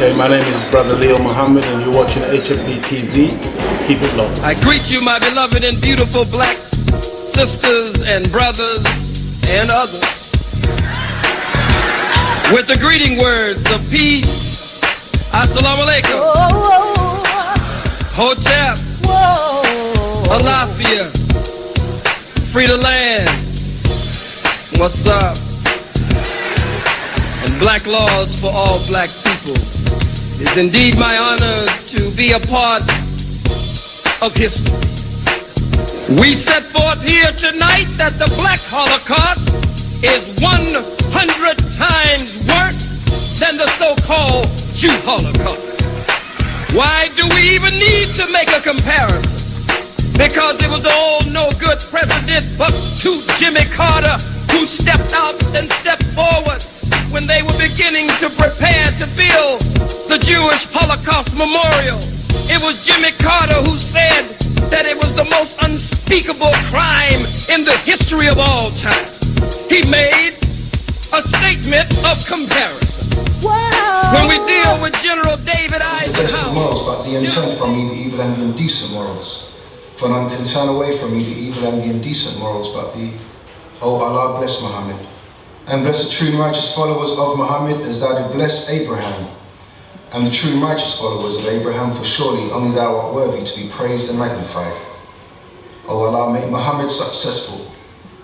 Okay, my name is Brother Leo Muhammad and you're watching hmptv. Keep it low. I greet you, my beloved and beautiful black sisters and brothers and others, with the greeting words of peace. Assalamu alaikum. Hotep. Alafia. Free the land. What's up? And black laws for all black people. It's indeed my honor to be a part of history. We set forth here tonight that the black Holocaust is 100 times worse than the so-called Jew Holocaust. Why do we even need to make a comparison? Because it was the old no-good President Buck-Tooth Jimmy Carter who stepped out and stepped forward when they were beginning to prepare to build the Jewish Holocaust Memorial. It was Jimmy Carter who said that it was the most unspeakable crime in the history of all time. He made a statement of comparison. When we deal with General David Eisenhower. Morals, but the intent from me the evil and the indecent morals. For none can turn away from me the evil and the indecent morals, but the, O Allah bless Muhammad. And bless the true and righteous followers of Muhammad as thou did bless Abraham. And the true and righteous followers of Abraham, for surely only thou art worthy to be praised and magnified. O Allah, make Muhammad successful,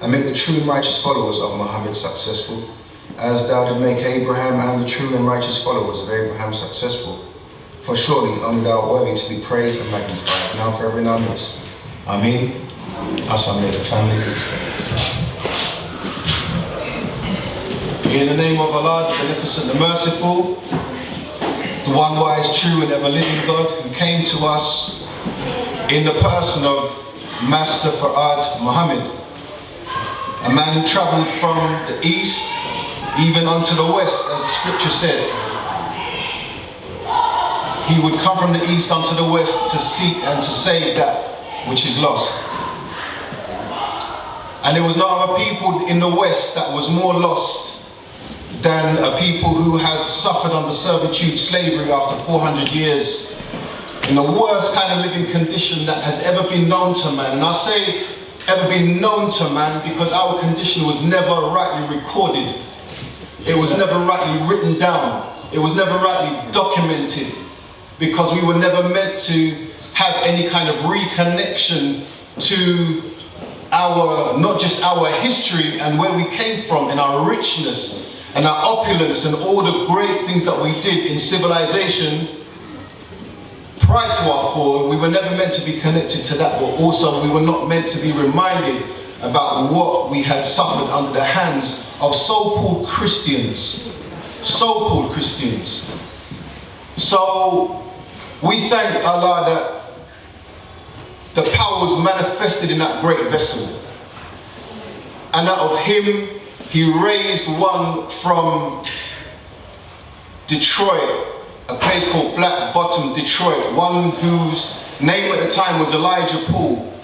and make the true and righteous followers of Muhammad successful, as thou did make Abraham and the true and righteous followers of Abraham successful. For surely only thou art worthy to be praised and magnified, now forever and always. Ameen. Assalamu alaikum, family. In the name of Allah, the Beneficent, the Merciful, the one wise, true and ever-living God, who came to us in the person of Master Fard Muhammad, a man who travelled from the east even unto the west, as the scripture said. He would come from the east unto the west to seek and to save that which is lost. And there was no other people in the west that was more lost than a people who had suffered under servitude, slavery after 400 years, in the worst kind of living condition that has ever been known to man. And I say ever been known to man because our condition was never rightly recorded. It was never rightly written down. It was never rightly documented, because we were never meant to have any kind of reconnection to our, not just our history and where we came from and our richness and our opulence and all the great things that we did in civilization prior to our fall. We were never meant to be connected to that, but also we were not meant to be reminded about what we had suffered under the hands of so-called Christians. So-called Christians. So we thank Allah that the power was manifested in that great vessel. And out of him, he raised one from Detroit, a place called Black Bottom, Detroit, one whose name at the time was Elijah Paul.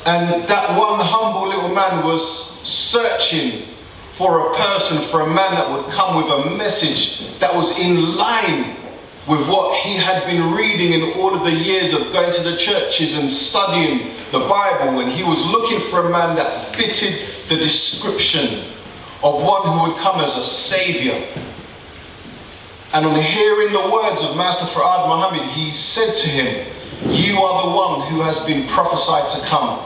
And that one humble little man was searching for a person, for a man that would come with a message that was in line with what he had been reading in all of the years of going to the churches and studying the Bible. And he was looking for a man that fitted the description of one who would come as a savior. And on hearing the words of Master Fard Muhammad, he said to him, "You are the one who has been prophesied to come."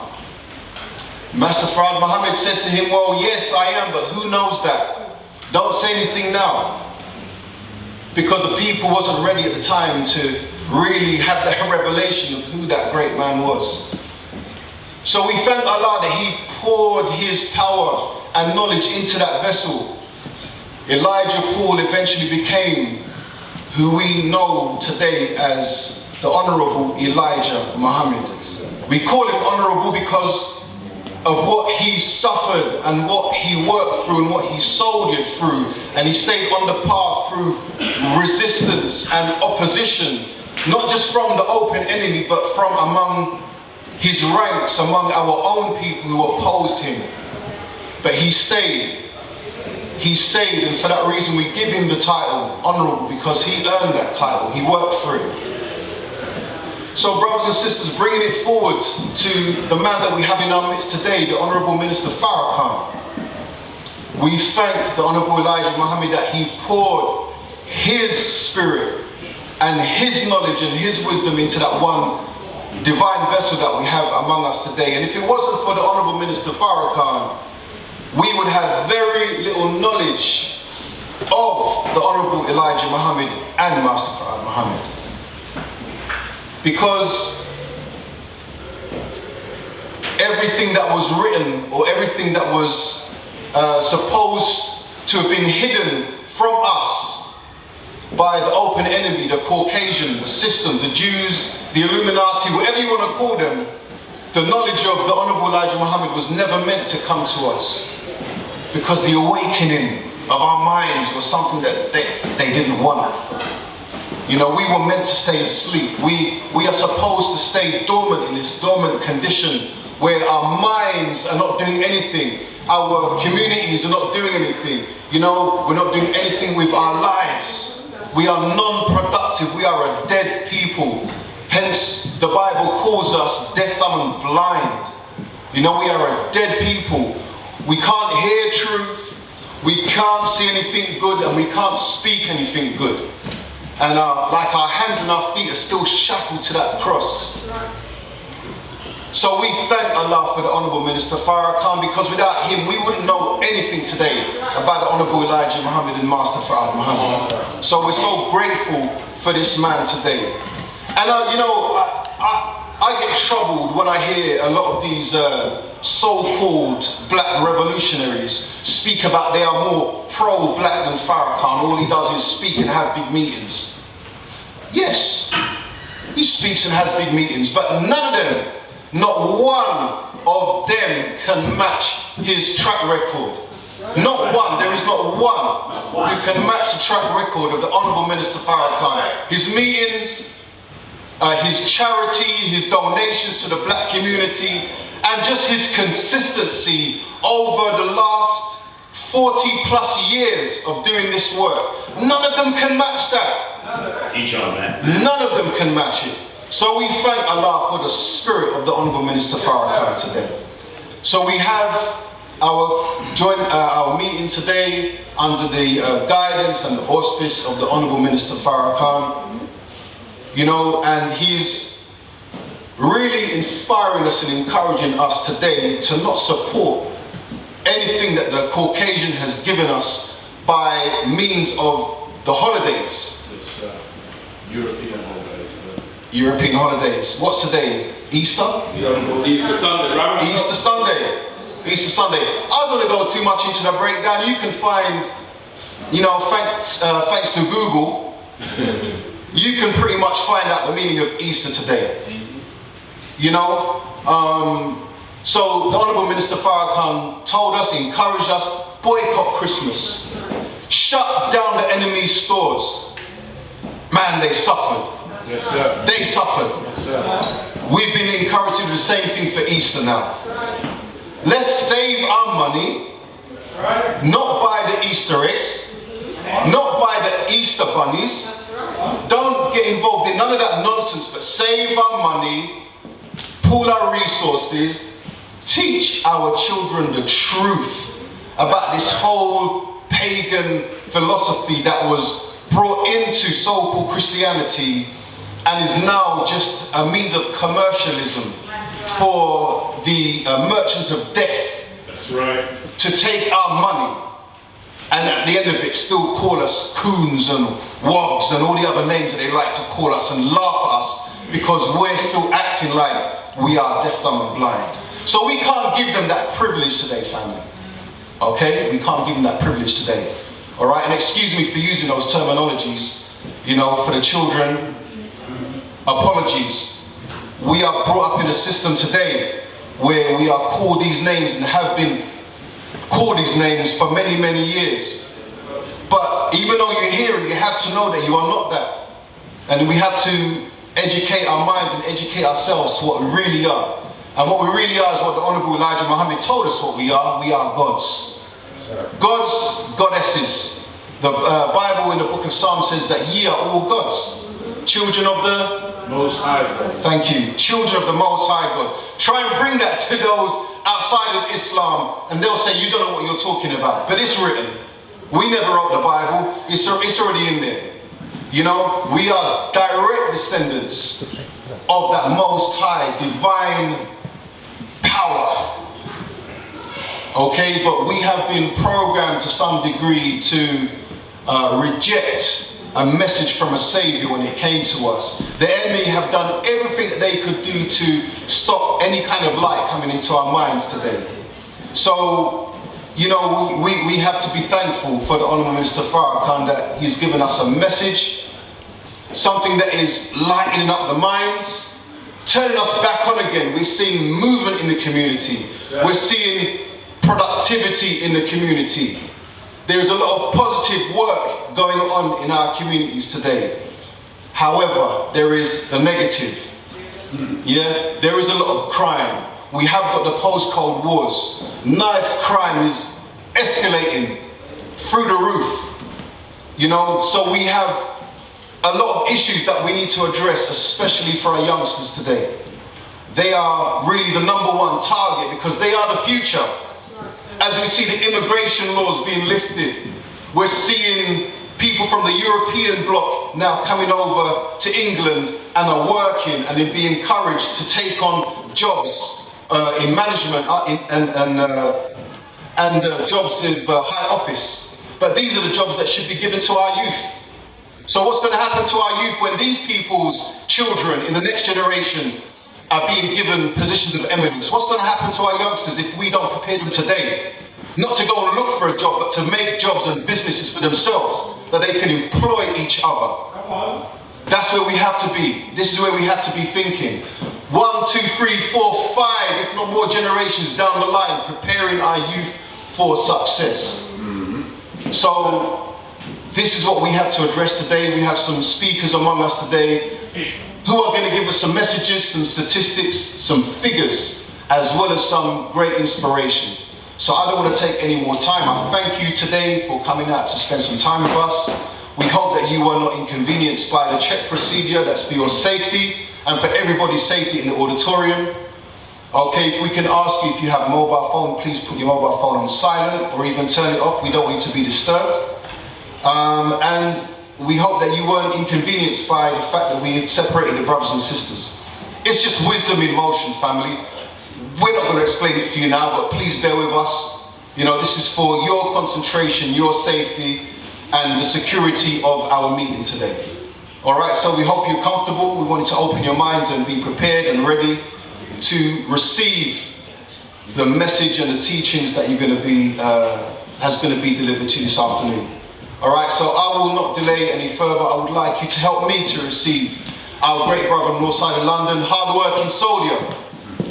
Master Fard Muhammad said to him, "Well, yes, I am, but who knows that? Don't say anything now." Because the people wasn't ready at the time to really have that revelation of who that great man was. So we thank Allah that he poured his power and knowledge into that vessel. Elijah Paul eventually became who we know today as the Honorable Elijah Muhammad. We call him honorable because of what he suffered and what he worked through and what he soldiered through, and he stayed on the path through resistance and opposition, not just from the open enemy but from among his ranks, among our own people who opposed him. But he stayed he stayed, and for that reason we give him the title Honourable, because he earned that title, he worked for it. So brothers and sisters, bringing it forward to the man that we have in our midst today, the Honourable Minister Farrakhan, we thank the Honourable Elijah Muhammad that he poured his spirit and his knowledge and his wisdom into that one divine vessel that we have among us today. And if it wasn't for the Honourable Minister Farrakhan, we would have very little knowledge of the Honourable Elijah Muhammad and Master Farad Muhammad. Because everything that was written, or everything that was supposed to have been hidden from us by the open enemy, the Caucasian, the system, the Jews, the Illuminati, whatever you want to call them, the knowledge of the Honourable Elijah Muhammad was never meant to come to us. Because the awakening of our minds was something that they didn't want. You know, we were meant to stay asleep. We are supposed to stay dormant in this dormant condition where our minds are not doing anything. Our communities are not doing anything. You know, we're not doing anything with our lives. We are non-productive. We are a dead people. Hence, the Bible calls us deaf, dumb, and blind. You know, we are a dead people. We can't hear truth. We can't see anything good, and we can't speak anything good. And like our hands and our feet are still shackled to that cross. So we thank Allah for the Honourable Minister Farrakhan, because without him we wouldn't know anything today about the Honourable Elijah Muhammad and Master Farad Muhammad. So we're so grateful for this man today. And you know, I get troubled when I hear a lot of these so-called black revolutionaries speak about they are more pro-black than Farrakhan. All he does is speak and have big meetings. Yes, he speaks and has big meetings, but none of them, not one of them can match his track record. Not one, there is not one who can match the track record of the Honourable Minister Farrakhan. His meetings, his charity, his donations to the black community, and just his consistency over the last 40 plus years of doing this work. None of them can match that. Teach on that. None of them can match it. So we thank Allah for the spirit of the Honourable Minister Farrakhan today. So we have our meeting today under the guidance and the auspice of the Honourable Minister Farrakhan. You know, and he's really inspiring us and encouraging us today to not support anything that the Caucasian has given us by means of the holidays. It's European holidays. European holidays. What's today? Easter? Easter Sunday, right? Easter Sunday. Easter Sunday. I'm going to go too much into the breakdown. You can find, you know, thanks to Google, you can pretty much find out the meaning of Easter today. You know? So the Honourable Minister Farrakhan told us, encouraged us, boycott Christmas. Shut down the enemy's stores. Man, they suffered. Yes, sir. They suffered. Yes, sir. We've been encouraged to do the same thing for Easter now. Let's save our money, not buy the Easter eggs, not buy the Easter bunnies. Don't get involved in none of that nonsense, but save our money, pool our resources, teach our children the truth about this whole pagan philosophy that was brought into so-called Christianity and is now just a means of commercialism for the merchants of death. That's right. To take our money and at the end of it still call us coons and wogs and all the other names that they like to call us and laugh at us because we're still acting like we are deaf, dumb and blind. So we can't give them that privilege today, family. Okay? We can't give them that privilege today. Alright? And excuse me for using those terminologies, you know, for the children. Apologies. We are brought up in a system today where we are called these names and have been called these names for many, many years. But even though you hear it, you have to know that you are not that. And we have to educate our minds and educate ourselves to what we really are. And what we really are is what the Honourable Elijah Muhammad told us what we are. We are gods. Gods, goddesses. The Bible in the book of Psalms says that ye are all gods. Children of the Most High God. Thank you. Children of the Most High God. Try and bring that to those outside of Islam and they'll say you don't know what you're talking about. But it's written. We never wrote the Bible. It's already in there. You know, we are direct descendants of that Most High divine power. Okay, but we have been programmed to some degree to reject a message from a Savior when it came to us. The enemy have done everything that they could do to stop any kind of light coming into our minds today. So, you know, we have to be thankful for the Honourable Minister Farrakhan that he's given us a message, something that is lightening up the minds, turning us back on again. We're seeing movement in the community. We're seeing productivity in the community. There's a lot of positive work going on in our communities today. However, there is the negative. Yeah, there is a lot of crime. We have got the post-Cold Wars. Knife crime is escalating through the roof. You know, so we have a lot of issues that we need to address, especially for our youngsters today. They are really the #1 target because they are the future. As we see the immigration laws being lifted, we're seeing people from the European bloc now coming over to England and are working and they're being encouraged to take on jobs in management and jobs in high office. But these are the jobs that should be given to our youth. So what's going to happen to our youth when these people's children in the next generation are being given positions of eminence? What's going to happen to our youngsters if we don't prepare them today? Not to go and look for a job, but to make jobs and businesses for themselves, that they can employ each other. That's where we have to be. This is where we have to be thinking. 1, 2, 3, 4, 5, if not more generations down the line, preparing our youth for success. So this is what we have to address today. We have some speakers among us today who are going to give us some messages, some statistics, some figures, as well as some great inspiration. So I don't want to take any more time. I thank you today for coming out to spend some time with us. We hope that you were not inconvenienced by the check procedure. That's for your safety and for everybody's safety in the auditorium. Okay, if we can ask you if you have a mobile phone, please put your mobile phone on silent or even turn it off. We don't want you to be disturbed. And we hope that you weren't inconvenienced by the fact that we have separated the brothers and sisters. It's just wisdom in motion, family. We're not going to explain it for you now, but please bear with us. You know, this is for your concentration, your safety, and the security of our meeting today. All right, so we hope you're comfortable. We want you to open your minds and be prepared and ready to receive the message and the teachings that you're going to be, has going to be delivered to you this afternoon. All right, so I will not delay any further. I would like you to help me to receive our great brother on the north side of London, hard-working soldier.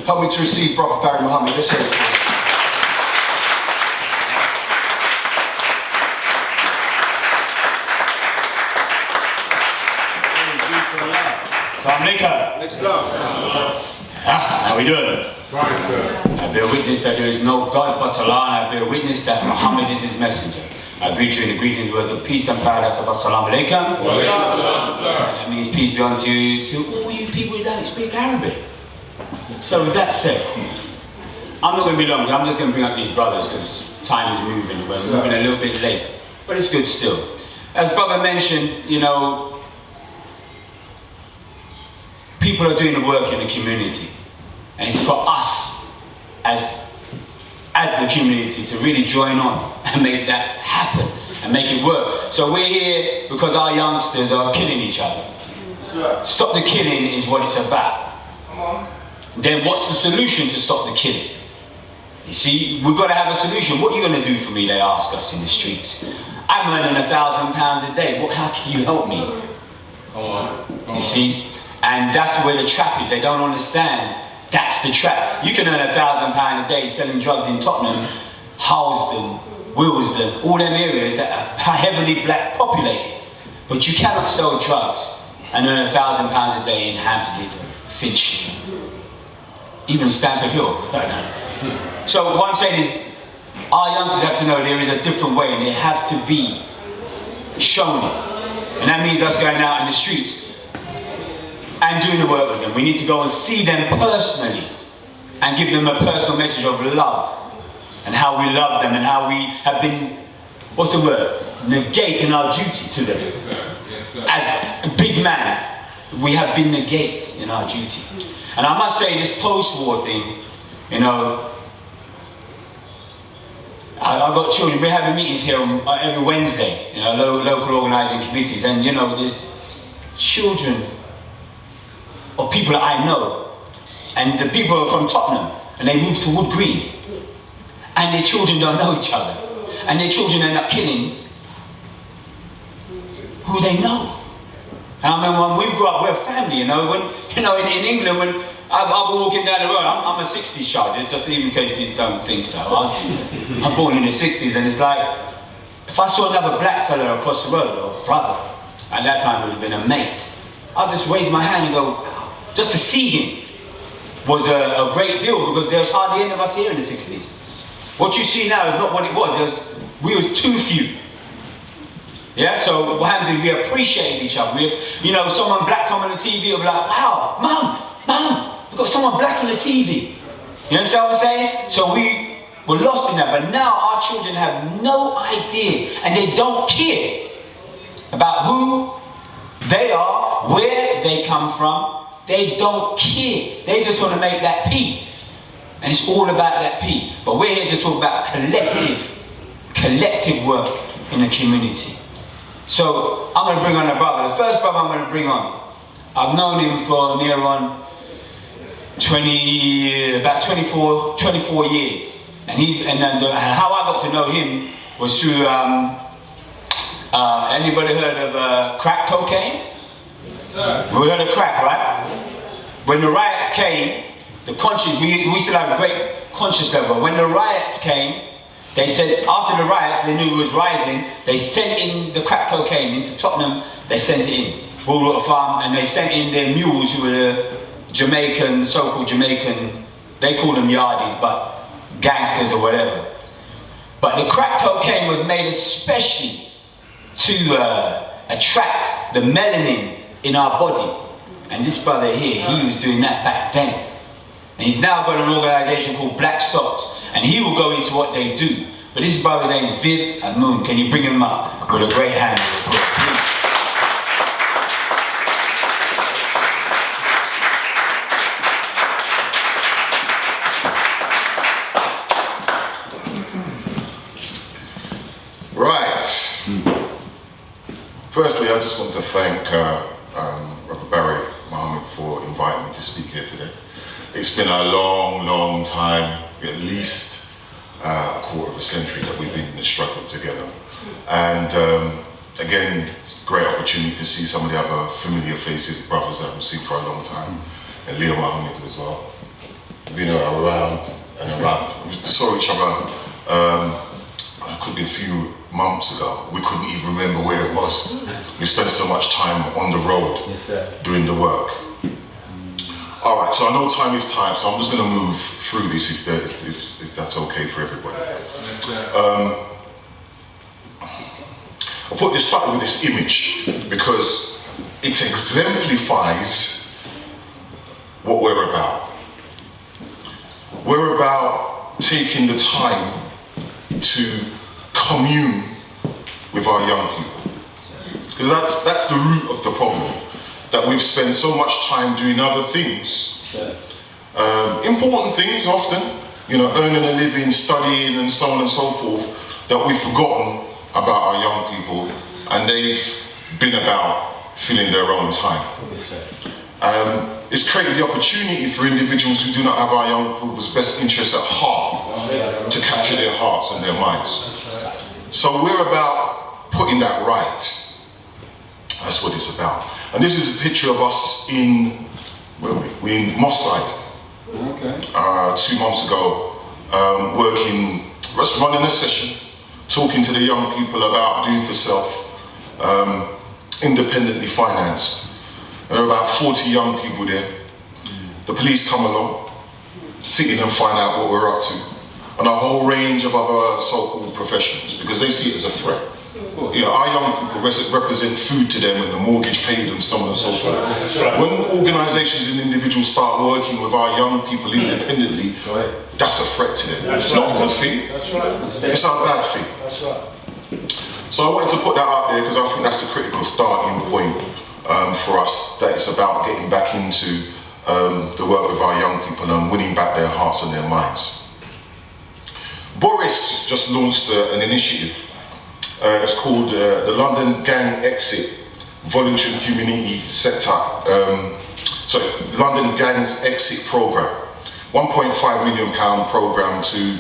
Help me to receive Brother Barry Muhammad. Let's hear it. Assalamu alaikum. How we doing? Right, sir. I bear witness that there is no God but Allah, and I bear witness that Muhammad is his messenger. I greet you in the greeting words of peace and paradise of Assalamu alaikum. That means peace be unto you, to all you people who don't speak Arabic. So with that said, I'm not going to be long. I'm just going to bring up these brothers because time is moving. We're moving a little bit late, but it's good still. As brother mentioned, you know, people are doing the work in the community, and it's for us as the community to really join on and make that happen and make it work. So we're here because our youngsters are killing each other. Stop the killing is what it's about. Then what's the solution to stop the killing? You see, we've got to have a solution. What are you going to do for me, they ask us in the streets. I'm earning £1,000 a day. How can you help me? You see? And that's where the trap is. They don't understand. That's the trap. You can earn £1,000 a day selling drugs in Tottenham, Harlesden, Willesden, all them areas that are heavily black populated. But you cannot sell drugs and earn £1,000 a day in Hampstead, Finchley, even Stamford Hill. So what I'm saying is, Our youngsters have to know there is a different way, and they have to be shown it. And that means us going out in the streets and doing the work with them. We need to go and see them personally and give them a personal message of love and how we love them and how we have been, what's the word, negating our duty to them. Yes, sir. Yes, sir. As a big man, we have been negated in our duty. And I must say, this post-war thing, you know, I've got children. We're having meetings here every Wednesday, you know, local organising committees, and you know, there's children of people that I know, and the people are from Tottenham, and they move to Wood Green, and their children don't know each other, and their children end up killing who they know. And I remember when we grew up, we're a family, you know. When you know, in England, when I'll be walking down the road, I'm a 60s child, it's just even in case you don't think so. I'm born in the 60s, and it's like, if I saw another black fella across the road, or brother, at that time it would have been a mate, I'd just raise my hand and go, just to see him was a great deal, because there's hardly any of us here in the 60s. What you see now is not what it was. We was too few. Yeah, so what happens is we appreciate each other. You know, someone black come on the TV, will be like, wow, mum, we've got someone black on the TV. You understand what I'm saying? So we were lost in that, but now our children have no idea, and they don't care about who they are, where they come from. They don't care. They just want to make that P. And it's all about that P. But we're here to talk about collective work in the community. So I'm going to bring on a brother. The first brother I'm going to bring on, I've known him for near on about 24 years. And how I got to know him was through, anybody heard of crack cocaine? Yes, sir. We heard of crack, right? When the riots came, we still have a great conscious level. When the riots came, they said, after the riots, they knew it was rising, they sent in the crack cocaine into Tottenham, they sent it in. Bullwater Farm, and they sent in their mules who were the Jamaican, so-called Jamaican, they call them yardies, but gangsters or whatever. But the crack cocaine was made especially to attract the melanin in our body. And this brother here, he was doing that back then. And he's now got an organisation called Blacksocks, and he will go into what they do. But this brother's name is Viv Ahmun. Can you bring him up with a great hand? Right. Firstly, I just want to thank Reverend Barry Mohammed for inviting me to speak here today. It's been a long, long time, at least a quarter of a century that we've been in the struggle together. And again, great opportunity to see some of the other familiar faces, brothers that I've seen for a long time, and Leo Mohammed as well. We've been around and around. We saw each other, it could be a few months ago. We couldn't even remember where it was. We spent so much time on the road doing the work. All right, so I know time is tight, so I'm just going to move through this if that's okay for everybody. I started with this image because it exemplifies what we're about. We're about taking the time to commune with our young people. Because that's the root of the problem. That we've spent so much time doing other things, important things often, you know, earning a living, studying and so on and so forth, that we've forgotten about our young people, and they've been about filling their own time. It's created the opportunity for individuals who do not have our young people's best interests at heart to capture their hearts and their minds. So we're about putting that right. That's what it's about. And this is a picture of us in, where are we? We're in Moss Side. Okay. 2 months ago, just running a session, talking to the young people about doing for self, independently financed. There are about 40 young people there. The police come along, sit in and find out what we're up to. and a whole range of other so-called professions because they see it as a threat. You know, our young people represent food to them and the mortgage paid and so on and so forth. When organisations and individuals start working with our young people independently, that's a threat to them. It's not a good thing. It's a bad thing. That's right. So I wanted to put that out there because I think that's the critical starting point for us, that it's about getting back into the work with our young people and winning back their hearts and their minds. Boris just launched an initiative. It's called the London Gang Exit Voluntary Community Sector. London Gangs Exit Programme. £1.5 million programme to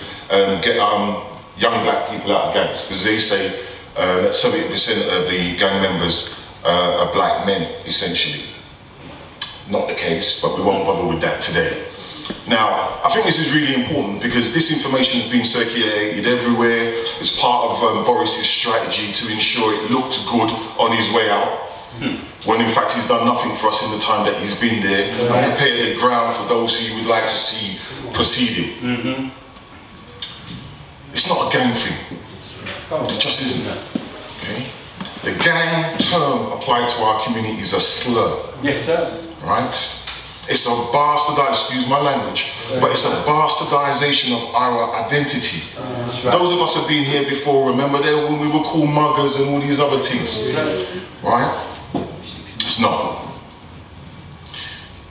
get young black people out of gangs, because they say that 70% of the gang members are black men, essentially. Not the case, but we won't bother with that today. Now, I think this is really important because this information has been circulated everywhere. It's part of Boris's strategy to ensure it looks good on his way out, when in fact he's done nothing for us in the time that he's been there, and prepared the ground for those who you would like to see proceeding. It's not a gang thing. It just isn't. Okay? The gang term applied to our community is a slur. Yes, sir. Right? It's a bastardization, excuse my language, but it's a bastardization of our identity. Those of us who have been here before, remember there when we were called muggers and all these other things, right? It's not.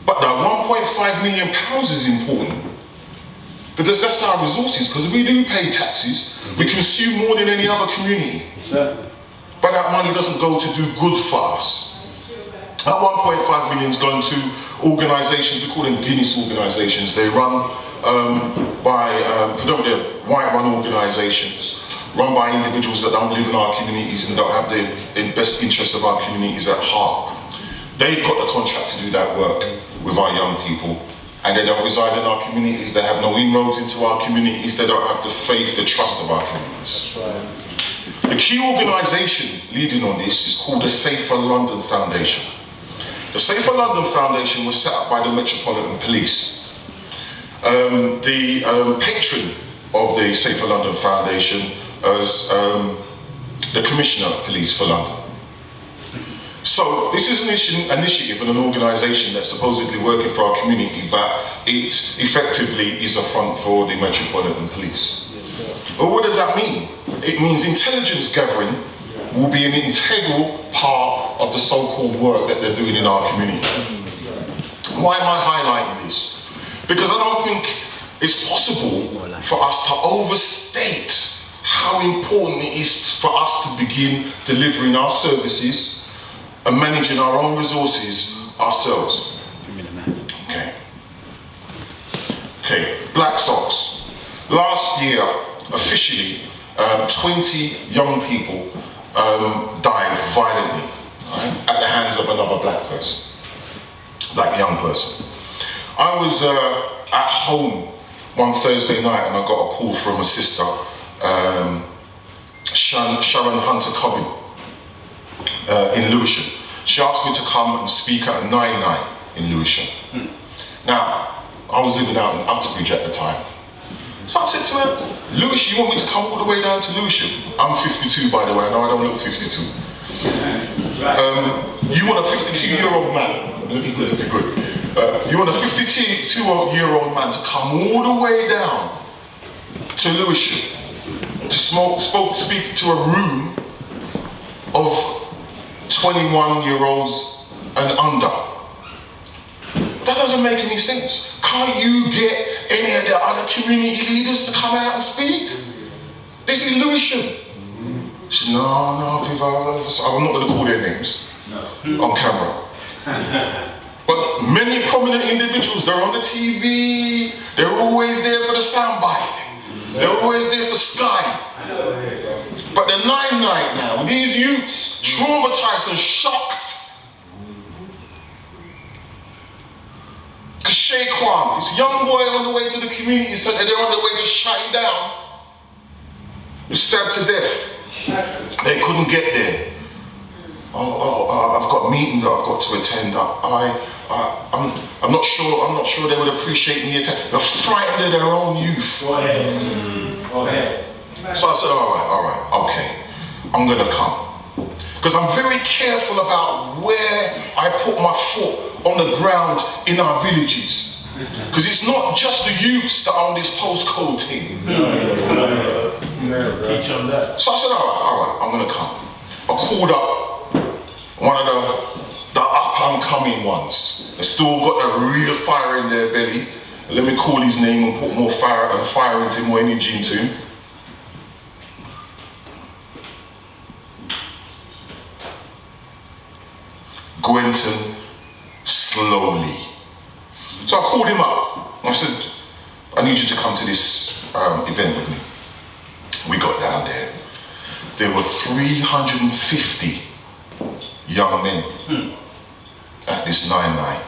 But that £1.5 million is important because that's our resources, because we do pay taxes, we consume more than any other community. But that money doesn't go to do good for us. That 1.5 million's gone to organisations, we call them Guinness organisations. They run by predominantly white-run organisations, run by individuals that don't live in our communities and don't have the best interests of our communities at heart. They've got the contract to do that work with our young people, and they don't reside in our communities. They have no inroads into our communities. They don't have the faith, the trust of our communities. The key organisation leading on this is called the Safer London Foundation. The Safer London Foundation was set up by the Metropolitan Police. The patron of the Safer London Foundation is the Commissioner of Police for London. So this is an initiative and an organisation that's supposedly working for our community, but it effectively is a front for the Metropolitan Police. But what does that mean? It means intelligence gathering will be an integral part of the so-called work that they're doing in our community. Why am I highlighting this? Because I don't think it's possible for us to overstate how important it is for us to begin delivering our services and managing our own resources ourselves. Okay, Blacksocks. Last year, officially, 20 young people died violently, right, at the hands of another black person, black young person. I was at home one Thursday night and I got a call from a sister, Sharon Hunter Cobbin, in Lewisham. She asked me to come and speak at a 9-9 in Lewisham. Now, I was living out in Uxbridge at the time. So I said to her, Lewisham, you want me to come all the way down to Lewisham? I'm 52, by the way. No, I don't look 52. You want a 52-year-old man? It'll be good, it'll be good. You want a 52-year-old man to come all the way down to Lewisham to speak to a room of 21-year-olds and under? That doesn't make any sense. Can't you get any of the other community leaders to come out and speak? This is Lewisham. She said, no, Viv, I'm not going to call their names on camera. But many prominent individuals, they're on the TV, they're always there for the soundbite. They're always there for Sky. But the 9-9 now, these youths, traumatized and shocked. Shaquan, this young boy on the way to the community centre, they're on the way to shut him down. He's stabbed to death. They couldn't get there. I've got meeting that I've got to attend. I'm not sure they would appreciate me attending. They're frightened of their own youth. Go ahead. Go ahead. So I said, all right, okay, I'm gonna come. Because I'm very careful about where I put my foot on the ground in our villages. Because it's not just the youths that are on this postcode thing. Teach on that. So I said, all right, I'm gonna come. I called up one of the up-and-coming ones. They still got that real fire in their belly. Let me call his name and put more fire into him, more energy into him. Gwenton slowly. So I called him up. I said, I need you to come to this event with me. We got down there. There were 350 young men at this 9-9.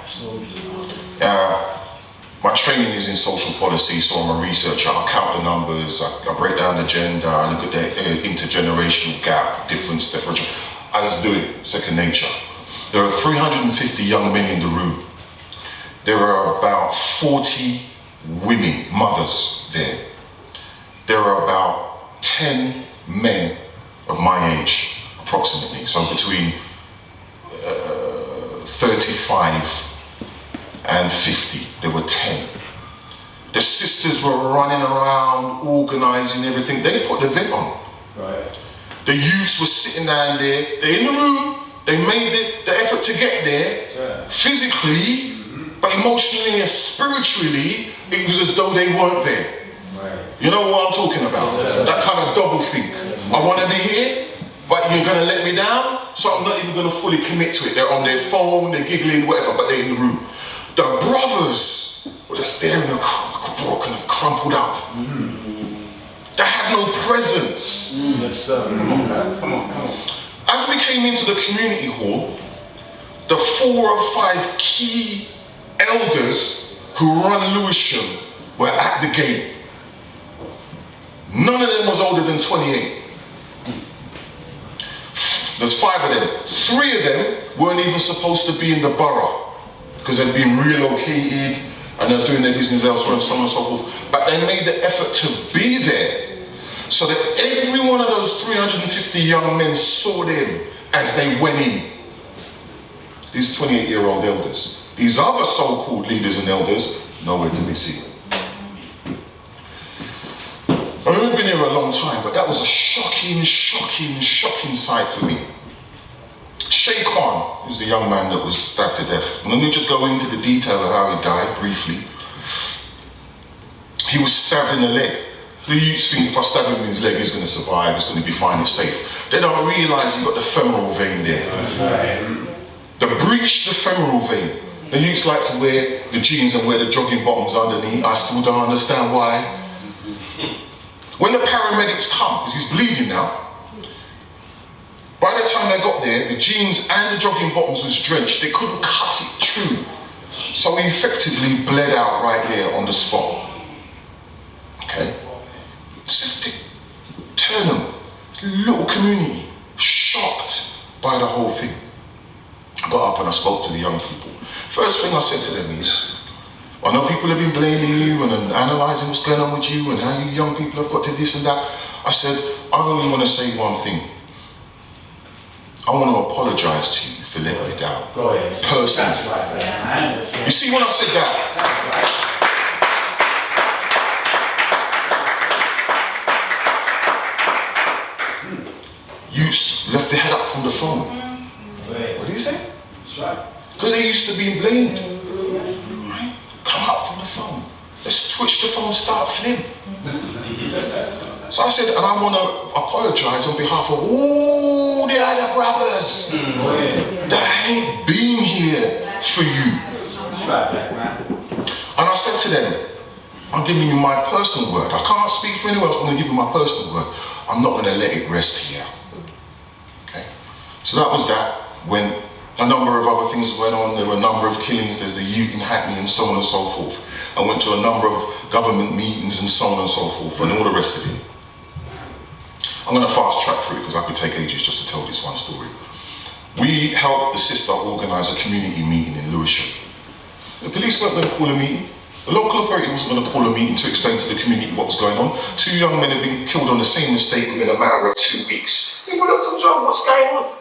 My training is in social policy, so I'm a researcher. I count the numbers, I break down the gender, I look at the intergenerational gap, difference. I just do it, second nature. There are 350 young men in the room. There are about 40 women, mothers there. There are about 10 men of my age, approximately. So between 35 and 50, there were 10. The sisters were running around, organizing everything. They put the event on. Right. The youths were sitting down there. They're in the room. They made the effort to get there, physically, but emotionally and spiritually, it was as though they weren't there. Right. You know what I'm talking about? That kind of double think. I want to be here, but you're going to let me down, so I'm not even going to fully commit to it. They're on their phone, they're giggling, whatever, but they're in the room. The brothers were just staring broken and crumpled up. They had no presence. Yes, sir. Come on, man. Come on. As we came into the community hall, the 4 or 5 key elders who run Lewisham were at the gate. None of them was older than 28. There's 5 of them. 3 of them weren't even supposed to be in the borough because they'd been relocated and they're doing their business elsewhere and so on and so forth. But they made the effort to be there so that every one of those 350 young men saw them as they went in. These 28-year-old elders. These other so-called leaders and elders, nowhere to be seen. I've been here a long time, but that was a shocking sight for me. Shaquan is the young man that was stabbed to death. And let me just go into the detail of how he died briefly. He was stabbed in the leg. The youths think if I stab him in his leg, he's going to survive, it's going to be fine, it's safe. They don't realise you've got the femoral vein there. The breached the femoral vein. The youths like to wear the jeans and wear the jogging bottoms underneath. I still don't understand why. When the paramedics come, because he's bleeding now, by the time they got there, the jeans and the jogging bottoms was drenched. They couldn't cut it through. So he effectively bled out right there on the spot. Okay? Turnham, little community, shocked by the whole thing. I got up and I spoke to the young people. First thing I said to them is, I know people have been blaming you and analysing what's going on with you and how you young people have got to this and that. I said, I only want to say one thing. I want to apologise to you for letting me down. Go ahead. Personally. That's right, man. You see when I said that? That's right. Youths left their head up from the phone. What do you say? That's right. Because they used to be blamed. Right? Come up from the phone. They switch the phone, start flim. So I said, and I want to apologise on behalf of all the other brothers that ain't been here for you. That's right, black man. And I said to them, I'm giving you my personal word. I can't speak for anyone else, I'm going to give you my personal word. I'm not going to let it rest here. Okay? So that was that. When a number of other things went on, there were a number of killings, there's the Ute in Hackney and so on and so forth. I went to a number of government meetings and so on and so forth, and all the rest of it. I'm going to fast track through it because I could take ages just to tell this one story. we helped the sister organise a community meeting in Lewisham. The police weren't going to call a meeting. The local authority wasn't going to call a meeting to explain to the community what was going on. 2 young men had been killed on the same estate within a matter of 2 weeks. People looked at us, what's going on?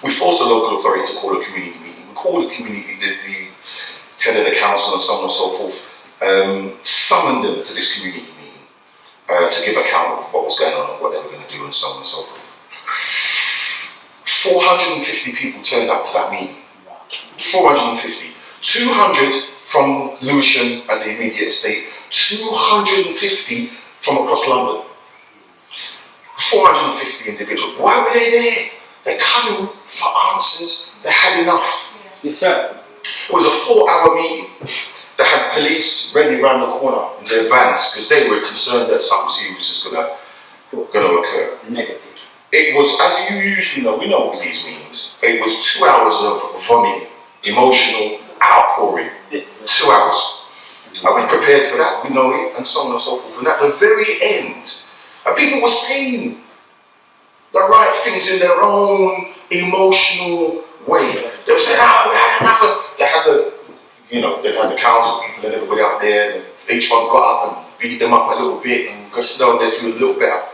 We forced the local authority to call a community meeting. We called the community, the head of the council and so on and so forth, summoned them to this community meeting to give account of what was going on and what they were going to do and so on and so forth. 450 people turned up to that meeting. 450. 200 from Lewisham and the immediate estate. 250 from across London. 450 individuals. Why were they there? They're coming for answers. They had enough. Yes, sir. It was a 4-hour meeting. They had police ready around the corner in their vans because they were concerned that something serious was going to occur. Negative. It was, as you usually know, we know what these means. It was 2 hours of vomiting, emotional outpouring. 2 hours. Are we prepared for that? We know it, and so on and so forth. And at the very end, people were saying the right things in their own emotional way. They were saying, we had enough of. They had the council people and everybody out there, and each one got up and beat them up a little bit, and because now they feel a little better.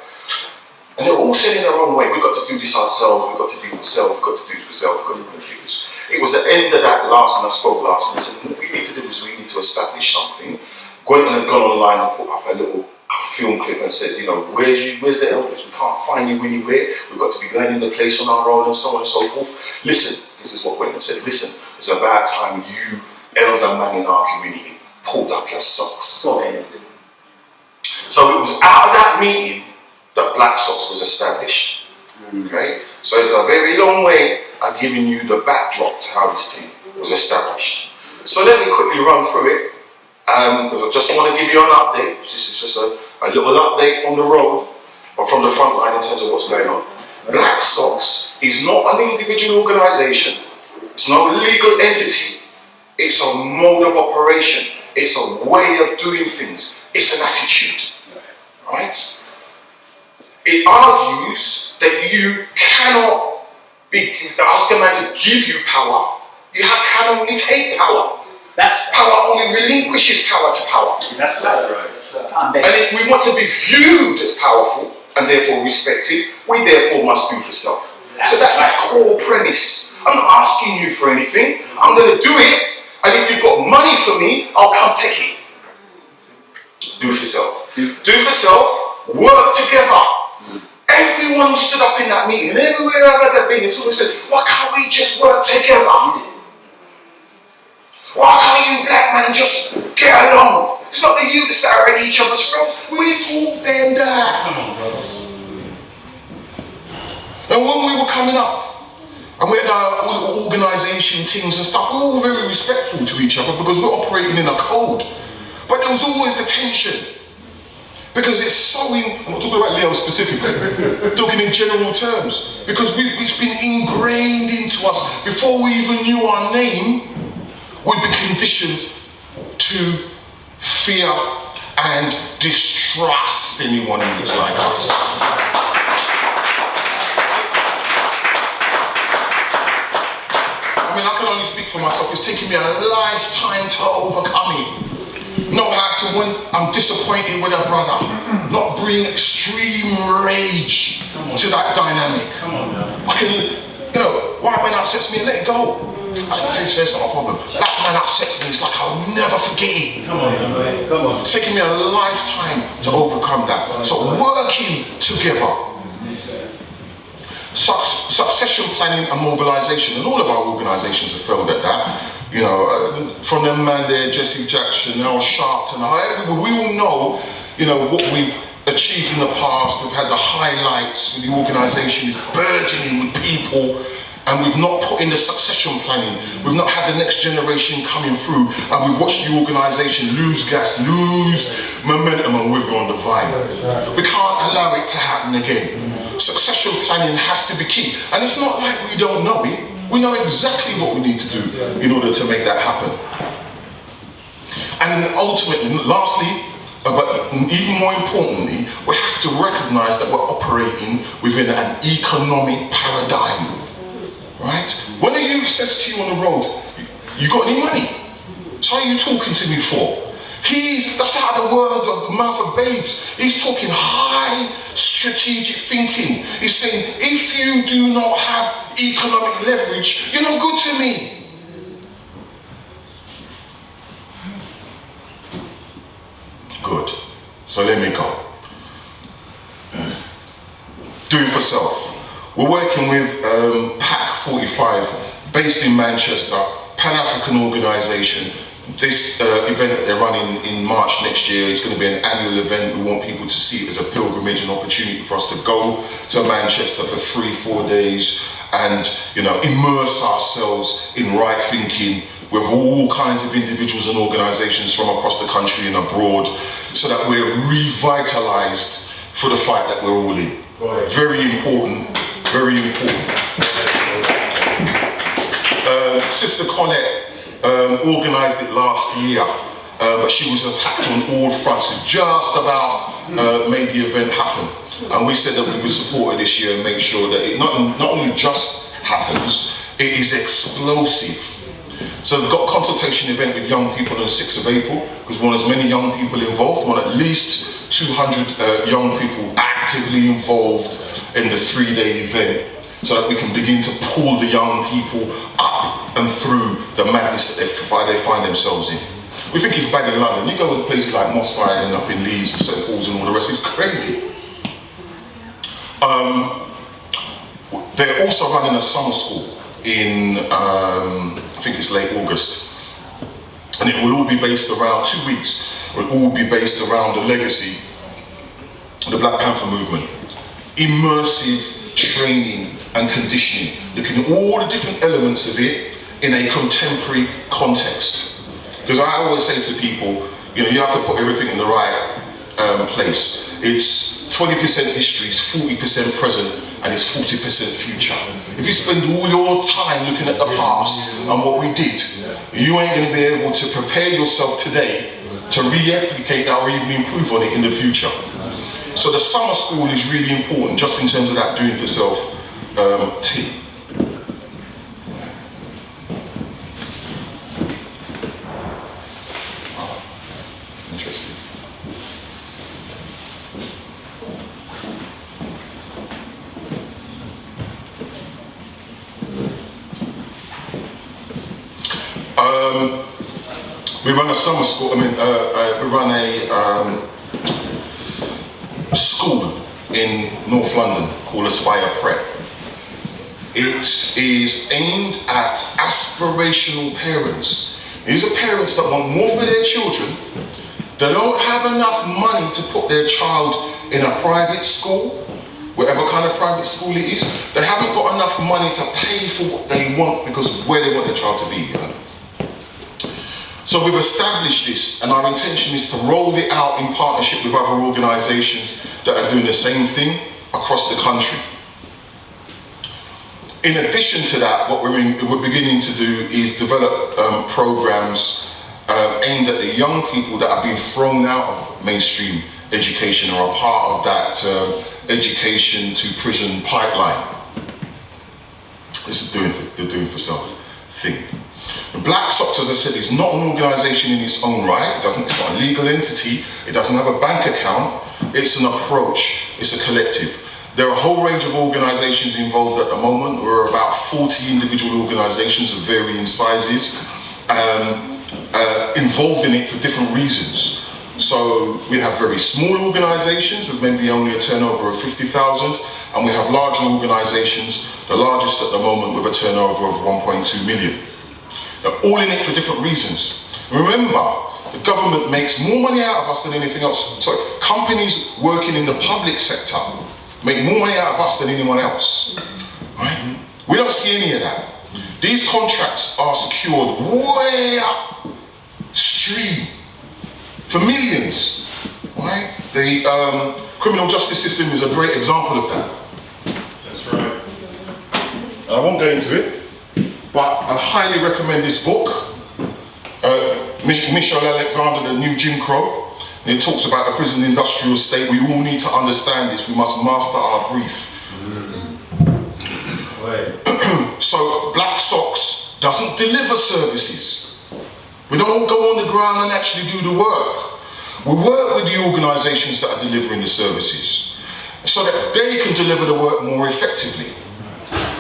And they were all saying in their own way, we've got to do this ourselves, we've got to do it ourselves, we've got to do it ourselves, we've got to do this. It was the end of that last, when I spoke last, and I said, what we need to do is we need to establish something. Gwenton had gone online and put up a little film clip and said, where's the elders? We can't find you anywhere. We've got to be learning the place on our own and so on and so forth. Listen, this is what Gwenton said. Listen, it's about time you, elder man in our community, pulled up your socks. So it was out of that meeting that Blacksocks was established. Okay? So it's a very long way of giving you the backdrop to how this team was established. So let me quickly run through it, because I just want to give you an update. This is just a little update from the road, or from the front line in terms of what's going on. Blacksocks is not an individual organisation. It's not a legal entity. It's a mode of operation. It's a way of doing things. It's an attitude. Right? It argues that you cannot ask a man to give you power. You can only take power. Power only relinquishes power to power. That's right. And if we want to be viewed as powerful and therefore respected, we therefore must do for self. So that's the core premise. I'm not asking you for anything. I'm going to do it, and if you've got money for me, I'll come take it. Do for self. Do for self. Work together. Everyone stood up in that meeting, and everywhere I've ever been, it's always said, why can't we just work together? Why can't you black man just get along? It's not the youths that are at each other's throats. We fought them down. Come on, brother. And when we were coming up, and we had all the organisation teams and stuff, we were all very respectful to each other because we're operating in a code. But there was always the tension. Because it's so I'm not talking about Leo specifically, talking in general terms. Because it's been ingrained into us. Before we even knew our name, we'd been conditioned to fear and distrust anyone who was like us. I mean, I can only speak for myself. It's taken me a lifetime to overcome it. Know how to, when I'm disappointed with a brother, not bring extreme rage to that dynamic. Come on now. I can, white man upsets me, let it go. It's not a problem. Black man upsets me, it's like I'll never forget it. Come on, man. Come on. It's taken me a lifetime to overcome that. So working together. Succession planning and mobilisation, and all of our organisations have failed at that. From them man there, Jesse Jackson, Al Sharpton, we all know, what we've achieved in the past. We've had the highlights, the organisation is burgeoning with people, and we've not put in the succession planning. We've not had the next generation coming through, and we watched the organisation lose gas, lose momentum, and wither on the vine. We can't allow it to happen again. Succession planning has to be key, and it's not like we don't know it. We know exactly what we need to do in order to make that happen. And ultimately, lastly, but even more importantly, we have to recognise that we're operating within an economic paradigm. right? When a youth says to you on the road, you got any money? So what are you talking to me for? That's out of the word of the mouth of babes. He's talking high strategic thinking. He's saying, if you do not have economic leverage, you're no good to me. Good. So let me go. Do it for self. We're working with Pack 45, based in Manchester, Pan-African organisation. This event that they're running in March next year is going to be an annual event. We want people to see it as a pilgrimage, an opportunity for us to go to Manchester for 3-4 days and, you know, immerse ourselves in right thinking with all kinds of individuals and organisations from across the country and abroad, so that we're revitalised for the fight that we're all in. Right. Very important, very important. Sister Colette organised it last year, but she was attacked on all fronts and just about made the event happen. And we said that we would support her this year and make sure that it not only just happens, it is explosive. So we've got a consultation event with young people on the 6th of April, because we want as many young people involved. We want at least 200 young people actively involved in the 3-day event, so that we can begin to pull the young people up and through the madness that they find themselves in. We think it's bad in London. You go to places like Moss Side and up in Leeds and St Paul's and all the rest, it's crazy. They're also running a summer school in, I think it's late August. And it will all be based around 2 weeks. It will all be based around the legacy of the Black Panther movement. Immersive training and conditioning, looking at all the different elements of it in a contemporary context. Because I always say to people, you know, you have to put everything in the right place. It's 20% history, it's 40% present, and it's 40% future. If you spend all your time looking at the past and what we did, you ain't going to be able to prepare yourself today to re-replicate that or even improve on it in the future. So the summer school is really important, just in terms of that doing for self team. Interesting. We run a summer school. We run a school in North London called Aspire Prep. It is aimed at aspirational parents. These are parents that want more for their children. They don't have enough money to put their child in a private school, whatever kind of private school it is. They haven't got enough money to pay for what they want because of where they want their child to be. You know? So we've established this, and our intention is to roll it out in partnership with other organisations that are doing the same thing across the country. In addition to that, what we're beginning to do is develop programs aimed at the young people that have been thrown out of mainstream education or are part of that education to prison pipeline. This is the doing for self thing. The Blacksocks, as I said, is not an organisation in its own right. It's not a legal entity. It doesn't have a bank account. It's an approach. It's a collective. There are a whole range of organisations involved at the moment. We're about 40 individual organisations of varying sizes involved in it for different reasons. So we have very small organisations with maybe only a turnover of 50,000, and we have larger organisations, the largest at the moment with a turnover of 1.2 million. They're all in it for different reasons. Remember, the government makes more money out of us than anything else. So companies working in the public sector make more money out of us than anyone else. Right? We don't see any of that. These contracts are secured way upstream for millions. Right? The criminal justice system is a great example of that. That's right. I won't go into it, but I highly recommend this book. Michelle Alexander, The New Jim Crow. And it talks about the prison industrial state. We all need to understand this. We must master our brief. So Blacksocks doesn't deliver services. We don't go on the ground and actually do the work. We work with the organisations that are delivering the services so that they can deliver the work more effectively.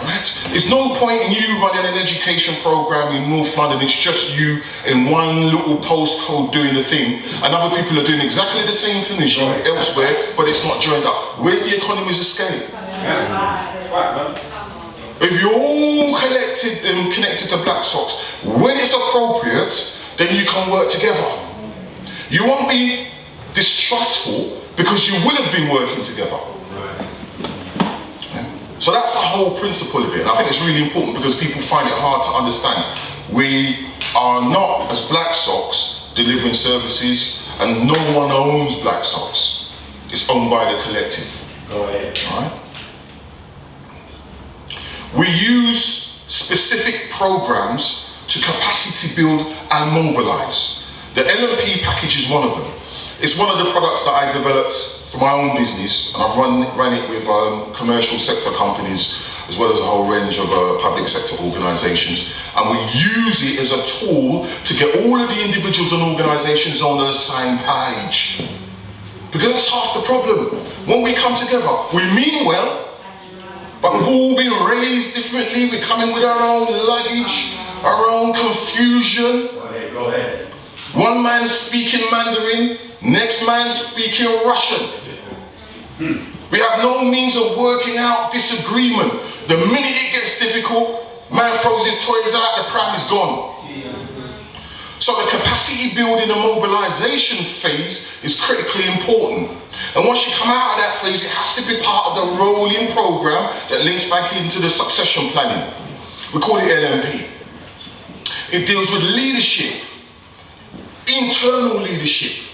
Right? There's no point in you running an education programme in North London, it's just you in one little postcode doing the thing, and other people are doing exactly the same thing as you elsewhere, but it's not joined up. Where's the economies of scale? If you're all collected and connected to Blacksocks, when it's appropriate, then you can work together. You won't be distrustful because you will have been working together. So that's the whole principle of it. And I think it's really important because people find it hard to understand. We are not, as Blacksocks, delivering services, and no one owns Blacksocks. It's owned by the collective. Go ahead. Right? We use specific programs to capacity build and mobilize. The NLP Package is one of them. It's one of the products that I developed for my own business, and I've ran it with commercial sector companies as well as a whole range of public sector organisations, and we use it as a tool to get all of the individuals and organisations on the same page. Because that's half the problem. When we come together, we mean well, but we've all been raised differently. We come in with our own luggage, our own confusion. Go ahead. One man speaking Mandarin, next man speaking Russian. We have no means of working out disagreement. The minute it gets difficult, man throws his toys out, the pram is gone. So the capacity building and mobilization phase is critically important. And once you come out of that phase, it has to be part of the rolling program that links back into the succession planning. We call it NLP. It deals with leadership, internal leadership,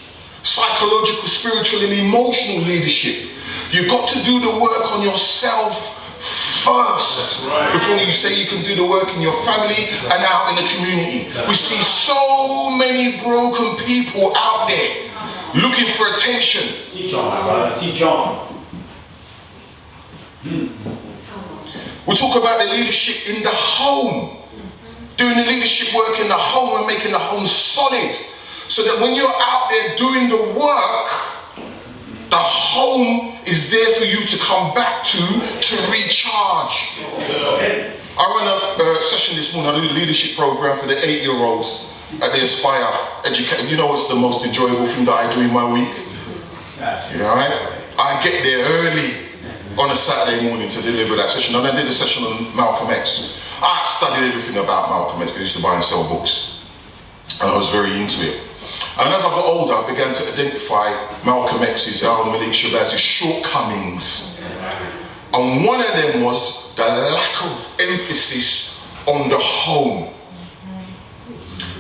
psychological, spiritual and emotional leadership. You've got to do the work on yourself first before you say you can do the work in your family and out in the community. We see so many broken people out there looking for attention. Teach on, my brother. Teach on. We talk about the leadership in the home, doing the leadership work in the home and making the home solid, so that when you're out there doing the work, the home is there for you to come back to recharge. I ran a session this morning. I do the leadership program for the 8-year-olds at the Aspire Education. You know what's the most enjoyable thing that I do in my week? Right? I get there early on a Saturday morning to deliver that session. And I did a session on Malcolm X. I studied everything about Malcolm X because I used to buy and sell books. And I was very into it. And as I got older, I began to identify Malcolm X's, Malik Shabazzi's shortcomings. And one of them was the lack of emphasis on the home.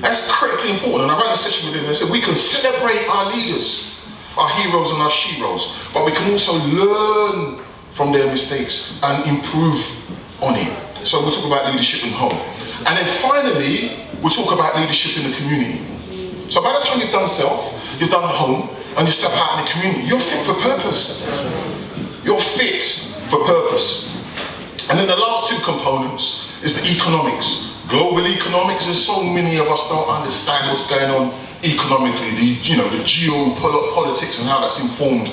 That's critically important. And I ran a session with him and I said, we can celebrate our leaders, our heroes and our sheroes, but we can also learn from their mistakes and improve on it. So we'll talk about leadership in home. And then finally, we'll talk about leadership in the community. So by the time you've done self, you've done home, and you step out in the community, you're fit for purpose. You're fit for purpose. And then the last two components is the economics. Global economics, and so many of us don't understand what's going on economically, the geopolitics and how that's informed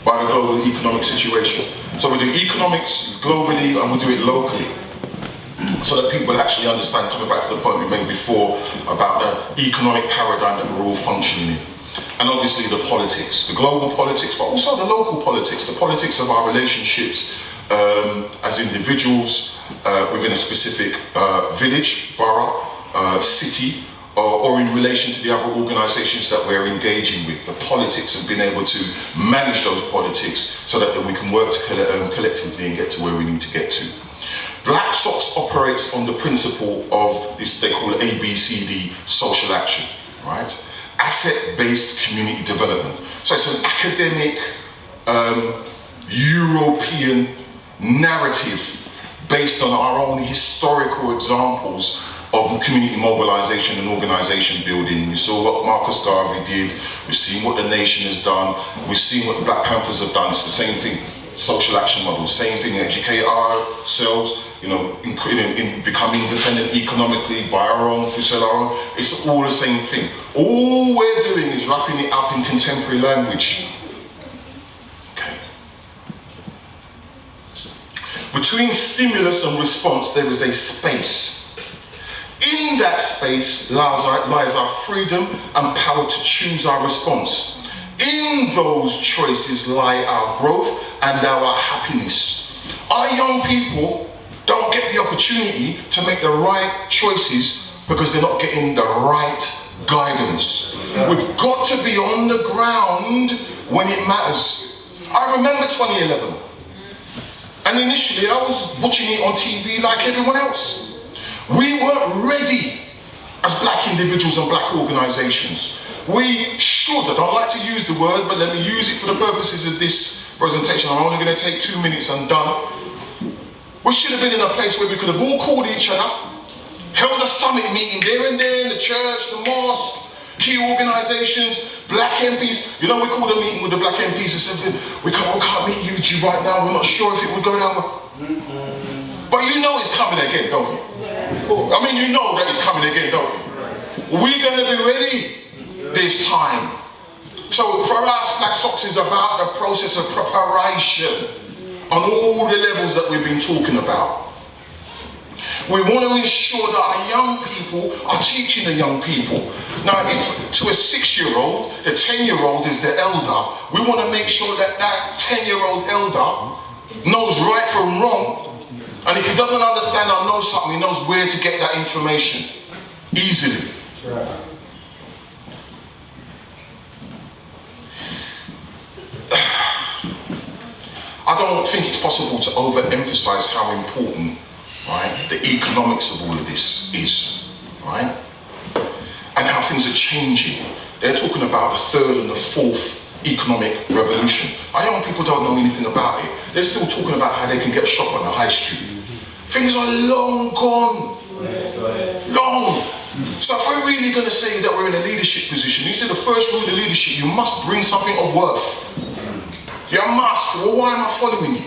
by the global economic situation. So we do economics globally and we do it locally, so that people actually understand, coming back to the point we made before about the economic paradigm that we're all functioning in. And obviously the politics, the global politics, but also the local politics, the politics of our relationships as individuals within a specific village, borough, city, or in relation to the other organisations that we're engaging with. The politics of being able to manage those politics so that we can work collectively and get to where we need to get to. Blacksocks operates on the principle of this, they call it ABCD, social action, right? Asset-based community development. So it's an academic, European narrative based on our own historical examples of community mobilisation and organisation building. We saw what Marcus Garvey did, we've seen what the Nation has done, we've seen what the Black Panthers have done. It's the same thing. social action models. Same thing, educate ourselves, you know, in become independent economically, buy our own, if we sell our own. It's all the same thing. All we're doing is wrapping it up in contemporary language. Okay. Between stimulus and response, there is a space. In that space lies our freedom and power to choose our response. In those choices lie our growth and our happiness. Our young people don't get the opportunity to make the right choices because they're not getting the right guidance. We've got to be on the ground when it matters. I remember 2011, and initially I was watching it on TV like everyone else. We weren't ready as black individuals and black organisations. We should, I don't like to use the word, but let me use it for the purposes of this presentation. I'm only going to take 2 minutes and done. We should have been in a place where we could have all called each other, held a summit meeting there and there in the church, the mosque, key organisations, black MPs. You know, we called a meeting with the black MPs and said, we can't meet you right now, we're not sure if it would go down well. But you know it's coming again, don't you? I mean, you know that it's coming again, don't you? We're going to be ready this time. So for us, Blacksocks is about the process of preparation on all the levels that we've been talking about. We want to ensure that our young people are teaching the young people. Now, if to a 6-year-old, the 10-year-old is the elder, we want to make sure that that 10-year-old elder knows right from wrong, and if he doesn't understand or know something, he knows where to get that information easily. Right. I don't think it's possible to overemphasize how important, right, the economics of all of this is, right? And how things are changing. They're talking about the 3rd and the 4th economic revolution. Our young people don't know anything about it. They're still talking about how they can get a shop on the high street. Things are long gone. Long. So if we're really going to say that we're in a leadership position, you see the first rule of leadership, you must bring something of worth. You must. Well, why am I following you?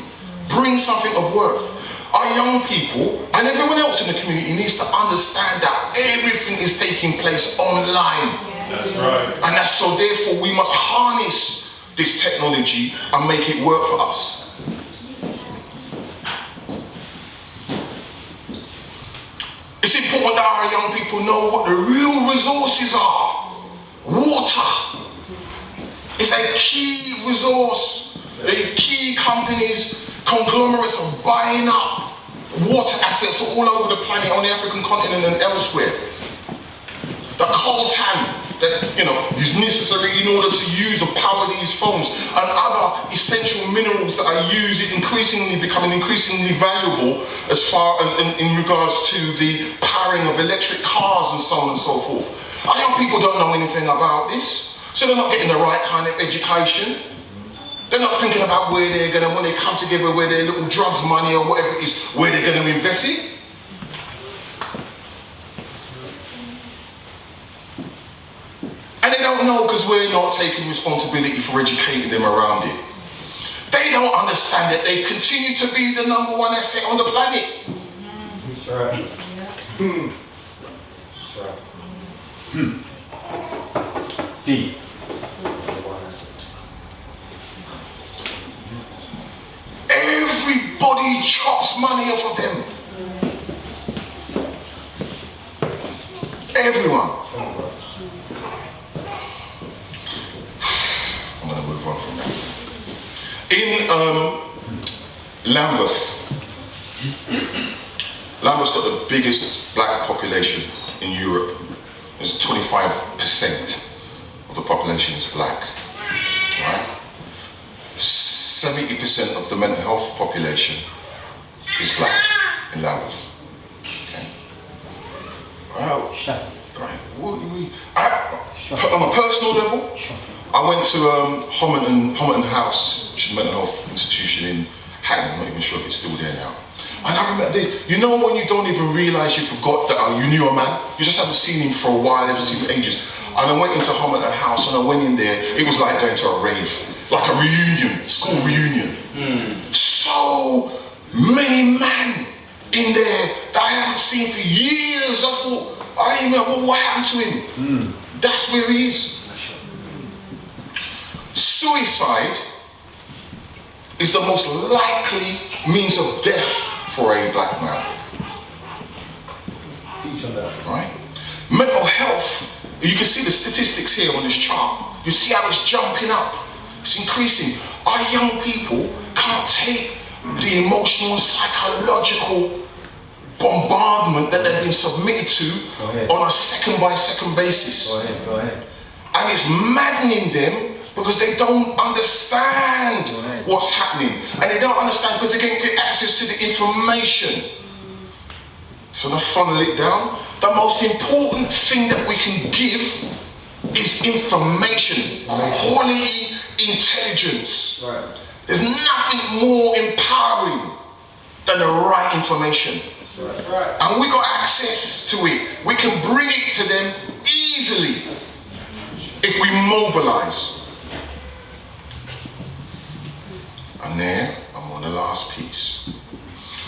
Bring something of worth. Our young people and everyone else in the community needs to understand that everything is taking place online. That's right. And that's so therefore we must harness this technology and make it work for us. It's important that our young people know what the real resources are. Water is a key resource. The key companies, conglomerates are buying up water assets all over the planet, on the African continent and elsewhere. The coltan that, you know, is necessary in order to use or power these phones, and other essential minerals that are used, becoming increasingly valuable as far in regards to the powering of electric cars and so on and so forth. Our young people don't know anything about this, so they're not getting the right kind of education. They're not thinking about where they're going to, when they come together, where their little drugs money or whatever it is, where they're going to invest it. And they don't know because we're not taking responsibility for educating them around it. They don't understand that they continue to be the #1 asset on the planet. That's right. That's right. D. Everybody chops money off of them. Everyone. I'm going to move on from that. In Lambeth, Lambeth's got the biggest black population in Europe. There's 25% of the population is black, right? 70% of the mental health population is black in Lambeth. Okay. Well, right. On a personal level, I went to Homerton House, which is a mental health institution in Hackney. I'm not even sure if it's still there now. And I remember, you know when you don't even realise you forgot that you knew a man? You just haven't seen him for a while, haven't seen him for ages. And I went into Homerton House and I went in there, it was like going to a rave. like a reunion, school reunion. So many men in there that I haven't seen for years. I thought, I didn't even know what happened to him. That's where he is. Suicide is the most likely means of death for a black man. Teach on that. Right? Mental health, you can see the statistics here on this chart. You see how it's jumping up. It's increasing. Our young people can't take the emotional and psychological bombardment that they've been submitted to on a second by second basis. Go ahead. And it's maddening them because they don't understand what's happening. And they don't understand because they can't get access to the information. So to funnel it down, the most important thing that we can give is information, quality intelligence. There's nothing more empowering than the right information. And we got access to it. We can bring it to them easily if we mobilize. And there, I'm on the last piece.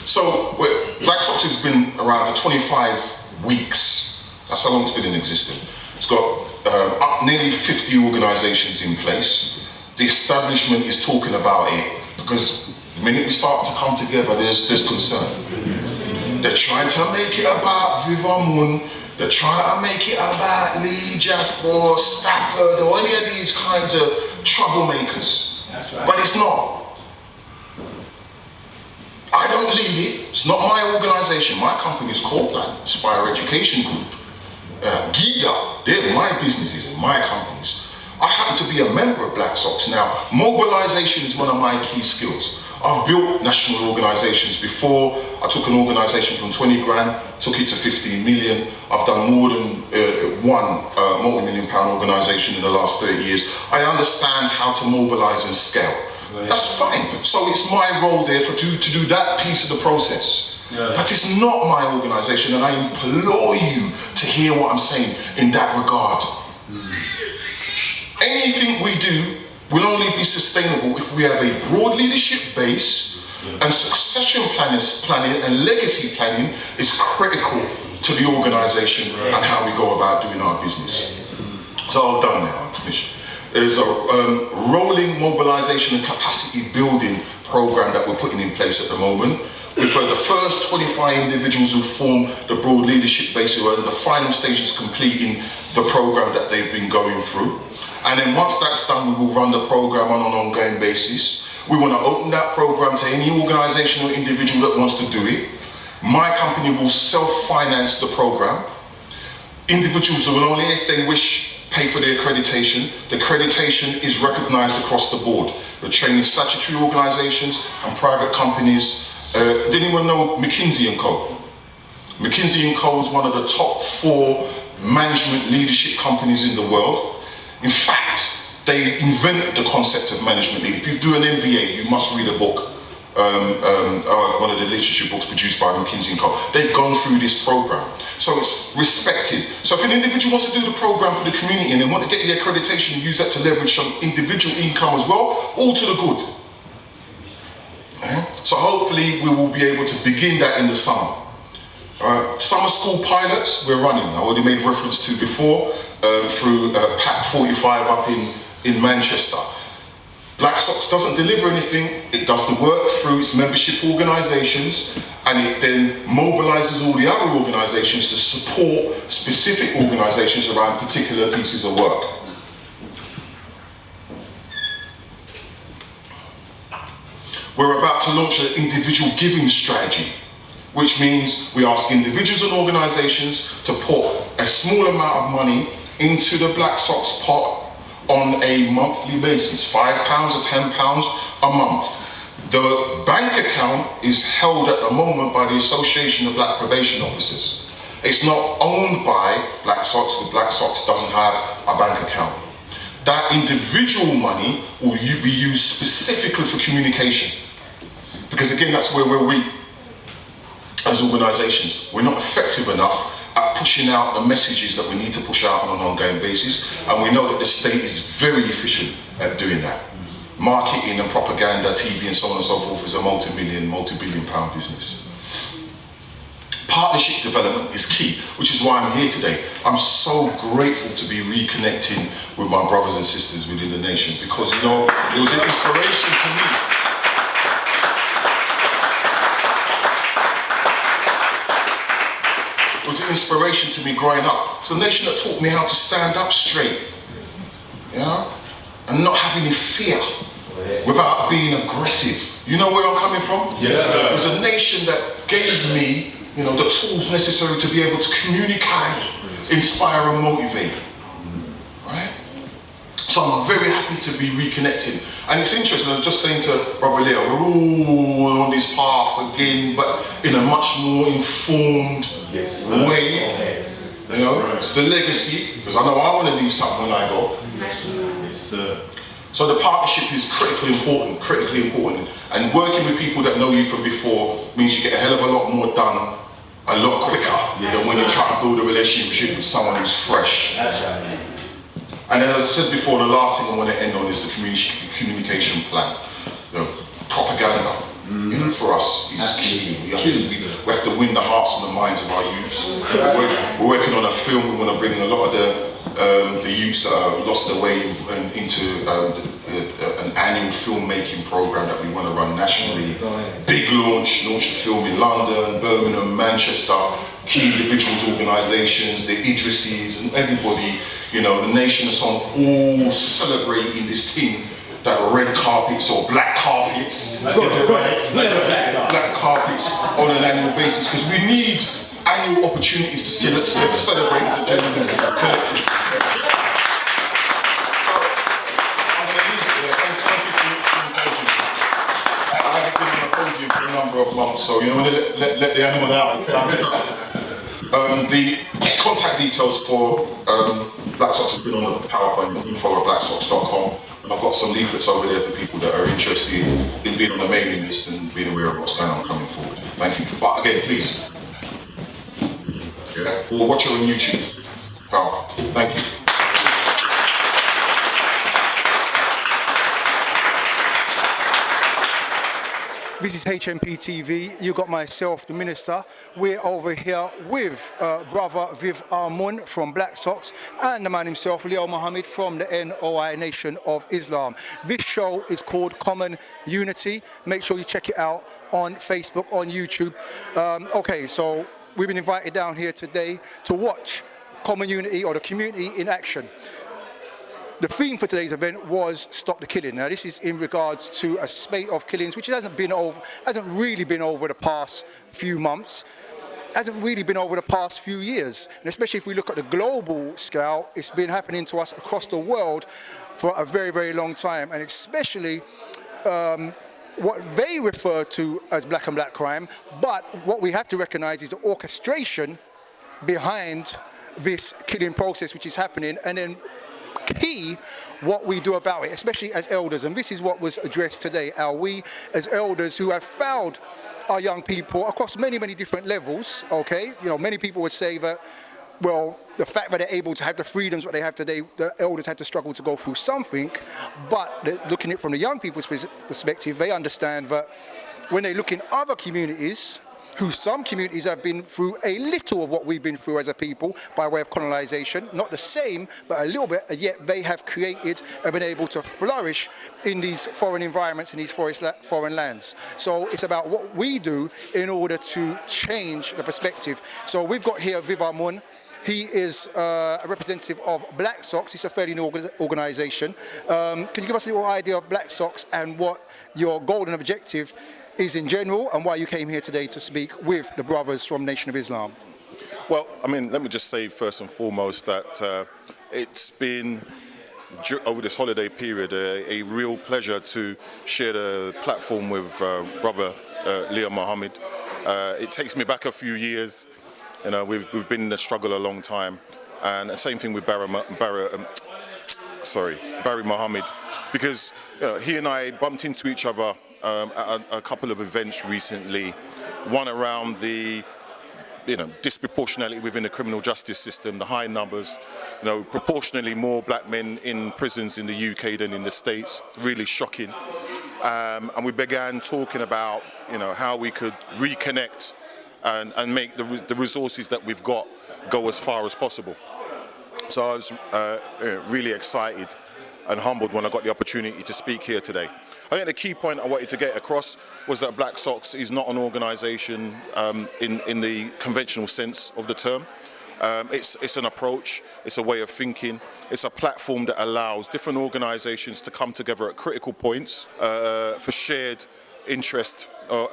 So, Blacksocks has been around for 25 weeks. That's how long it's been in existence. It's got up nearly 50 organizations in place. The establishment is talking about it because the minute we start to come together, there's concern. They're trying to make it about Viv Ahmun. They're trying to make it about Lee, Jasper, Stafford, or any of these kinds of troublemakers. That's right. But it's not. I don't lead it. It's not my organization. My company is called Spire Education Group. GIDA, they're my businesses and my companies. I happen to be a member of Blacksocks. Now, mobilization is one of my key skills. I've built national organizations before. I took an organization from 20 grand, took it to 15 million. I've done more than one multi-million pound organization in the last 30 years. I understand how to mobilize and scale. That's fine. So it's my role there to do that piece of the process. But it's not my organization, and I implore you to hear what I'm saying in that regard. Anything we do will only be sustainable if we have a broad leadership base, and succession planning and legacy planning is critical to the organization and how we go about doing our business. So I'm done now, I'm finished. There's a rolling mobilization and capacity building program that we're putting in place at the moment. We've had the first 25 individuals who form the broad leadership base who are in the final stages completing the program that they've been going through. And then once that's done, we will run the program on an ongoing basis. We want to open that program to any organization or individual that wants to do it. My company will self-finance the program. Individuals will only, if they wish, pay for the accreditation. The accreditation is recognized across the board. We're training statutory organizations and private companies. Did anyone know McKinsey & Co? McKinsey & Co is one of the top 4 management leadership companies in the world. In fact, they invented the concept of management leadership. If you do an MBA, you must read a book, one of the literature books produced by McKinsey & Co. They've gone through this program. So it's respected. So if an individual wants to do the program for the community and they want to get the accreditation and use that to leverage some individual income as well, all to the good. So hopefully we will be able to begin that in the summer. Summer school pilots we're running. I already made reference to before through PAC 45 up in Manchester. Blacksocks doesn't deliver anything. It does the work through its membership organizations, and it then mobilizes all the other organizations to support specific organizations around particular pieces of work. We're about to launch an individual giving strategy, which means we ask individuals and organizations to put a small amount of money into the Blacksocks pot on a monthly basis, £5 or £10 a month. The bank account is held at the moment by the Association of Black Probation Officers. It's not owned by Blacksocks, because Blacksocks doesn't have a bank account. That individual money will be used specifically for communication. Because again, that's where we're weak as organizations. We're not effective enough at pushing out the messages that we need to push out on an ongoing basis, and we know that the state is very efficient at doing that. marketing and propaganda, TV and so on and so forth is a multi-billion pound business. Partnership development is key, which is why I'm here today. I'm so grateful to be reconnecting with my brothers and sisters within the nation, because, you know, it was an inspiration to me. It was an inspiration to me growing up. It's a nation that taught me how to stand up straight, you know, and not have any fear without being aggressive. You know where I'm coming from? Yes, sir. It was a nation that gave me, you know, the tools necessary to be able to communicate, inspire and motivate, right? So I'm very happy to be reconnected. And it's interesting, I was just saying to Brother Leo, we're all on this path again, but in a much more informed way. You know, it's the legacy, because I know I want to leave something when I go. Yes, sir. So the partnership is critically important. And working with people that know you from before means you get a hell of a lot more done a lot quicker than when you try to build a relationship with someone who's fresh. And then, as I said before, the last thing I want to end on is the communication plan. You know, propaganda, you know, for us is key. We have to win the hearts and the minds of our youths. We're working on a film. We want to bring a lot of the youths that have lost their way into an annual filmmaking program that we want to run nationally. Big launch the film in London, Birmingham, Manchester, key individuals, organisations, the Idrisis and everybody, you know, the nation and so on, all celebrating this thing that red carpets or black carpets, black carpets on an annual basis, because we need annual opportunities to celebrate as a genuine collective. For a number of months, so you know, let the animal out. The contact details for Blacksocks have been on the PowerPoint, info at blacksocks.com, and I've got some leaflets over there for people that are interested in being on the mailing list and being aware of what's going on coming forward. Thank you. But again, please, or watch it on YouTube. Thank you. This is hmptv. You got myself, the minister. We're over here with brother Viv Ahmun from Blacksocks and the man himself, Leo Mohammed from the NOI Nation of Islam. This show is called Common Unity. Make sure you check it out on Facebook, on YouTube. Okay, so we've been invited down here today to watch Common Unity, or the community in action. The theme for today's event was Stop the Killing. Now this is in regards to a spate of killings which hasn't really been over the past few months, hasn't really been over the past few years. And especially if we look at the global scale, it's been happening to us across the world for a very, very long time. And especially what they refer to as black on black crime, but what we have to recognize is the orchestration behind this killing process which is happening, and then key what we do about it, especially as elders. And this is what was addressed today. Are we as elders who have found our young people across many, many different levels, okay? You know, many people would say that, well, the fact that they're able to have the freedoms that they have today, the elders had to struggle to go through something, but looking at it from the young people's perspective, they understand that when they look in other communities, some communities have been through a little of what we've been through as a people by way of colonization, not the same, but a little bit, and yet they have created and been able to flourish in these foreign environments, in these foreign lands. So it's about what we do in order to change the perspective. So we've got here Viv Ahmun. He is a representative of Blacksocks. It's a fairly new organization. Can you give us a little idea of Blacksocks and what your goal and objective is in general, and why you came here today to speak with the brothers from Nation of Islam? Well, I mean, let me just say first and foremost that it's been, over this holiday period, a real pleasure to share the platform with brother Leo Mohammed. It takes me back a few years. You know, we've been in the struggle a long time, and the same thing with Barry Mohammed, because you know, he and I bumped into each other at a couple of events recently, one around the disproportionality within the criminal justice system, the high numbers, proportionally more black men in prisons in the UK than in the States, really shocking. And we began talking about, how we could reconnect and make the resources that we've got go as far as possible. So I was really excited and humbled when I got the opportunity to speak here today. I think the key point I wanted to get across was that Blacksocks is not an organisation in the conventional sense of the term. It's an approach, it's a way of thinking, it's a platform that allows different organisations to come together at critical points for shared interest or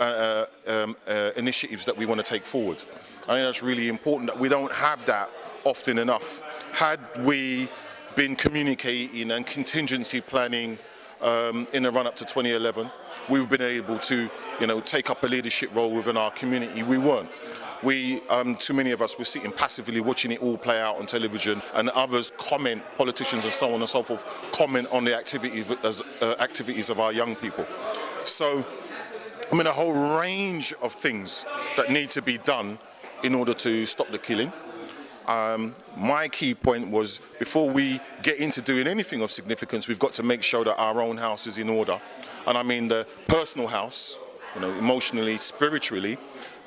initiatives that we want to take forward. I think that's really important that we don't have that often enough. Had we been communicating and contingency planning in the run-up to 2011, we've been able to, take up a leadership role within our community. We weren't. Too many of us were sitting passively watching it all play out on television, and others comment, politicians and so on and so forth, comment on the activities of our young people. So, a whole range of things that need to be done in order to stop the killing. My key point was, before we get into doing anything of significance, we've got to make sure that our own house is in order. And I mean the personal house, emotionally, spiritually,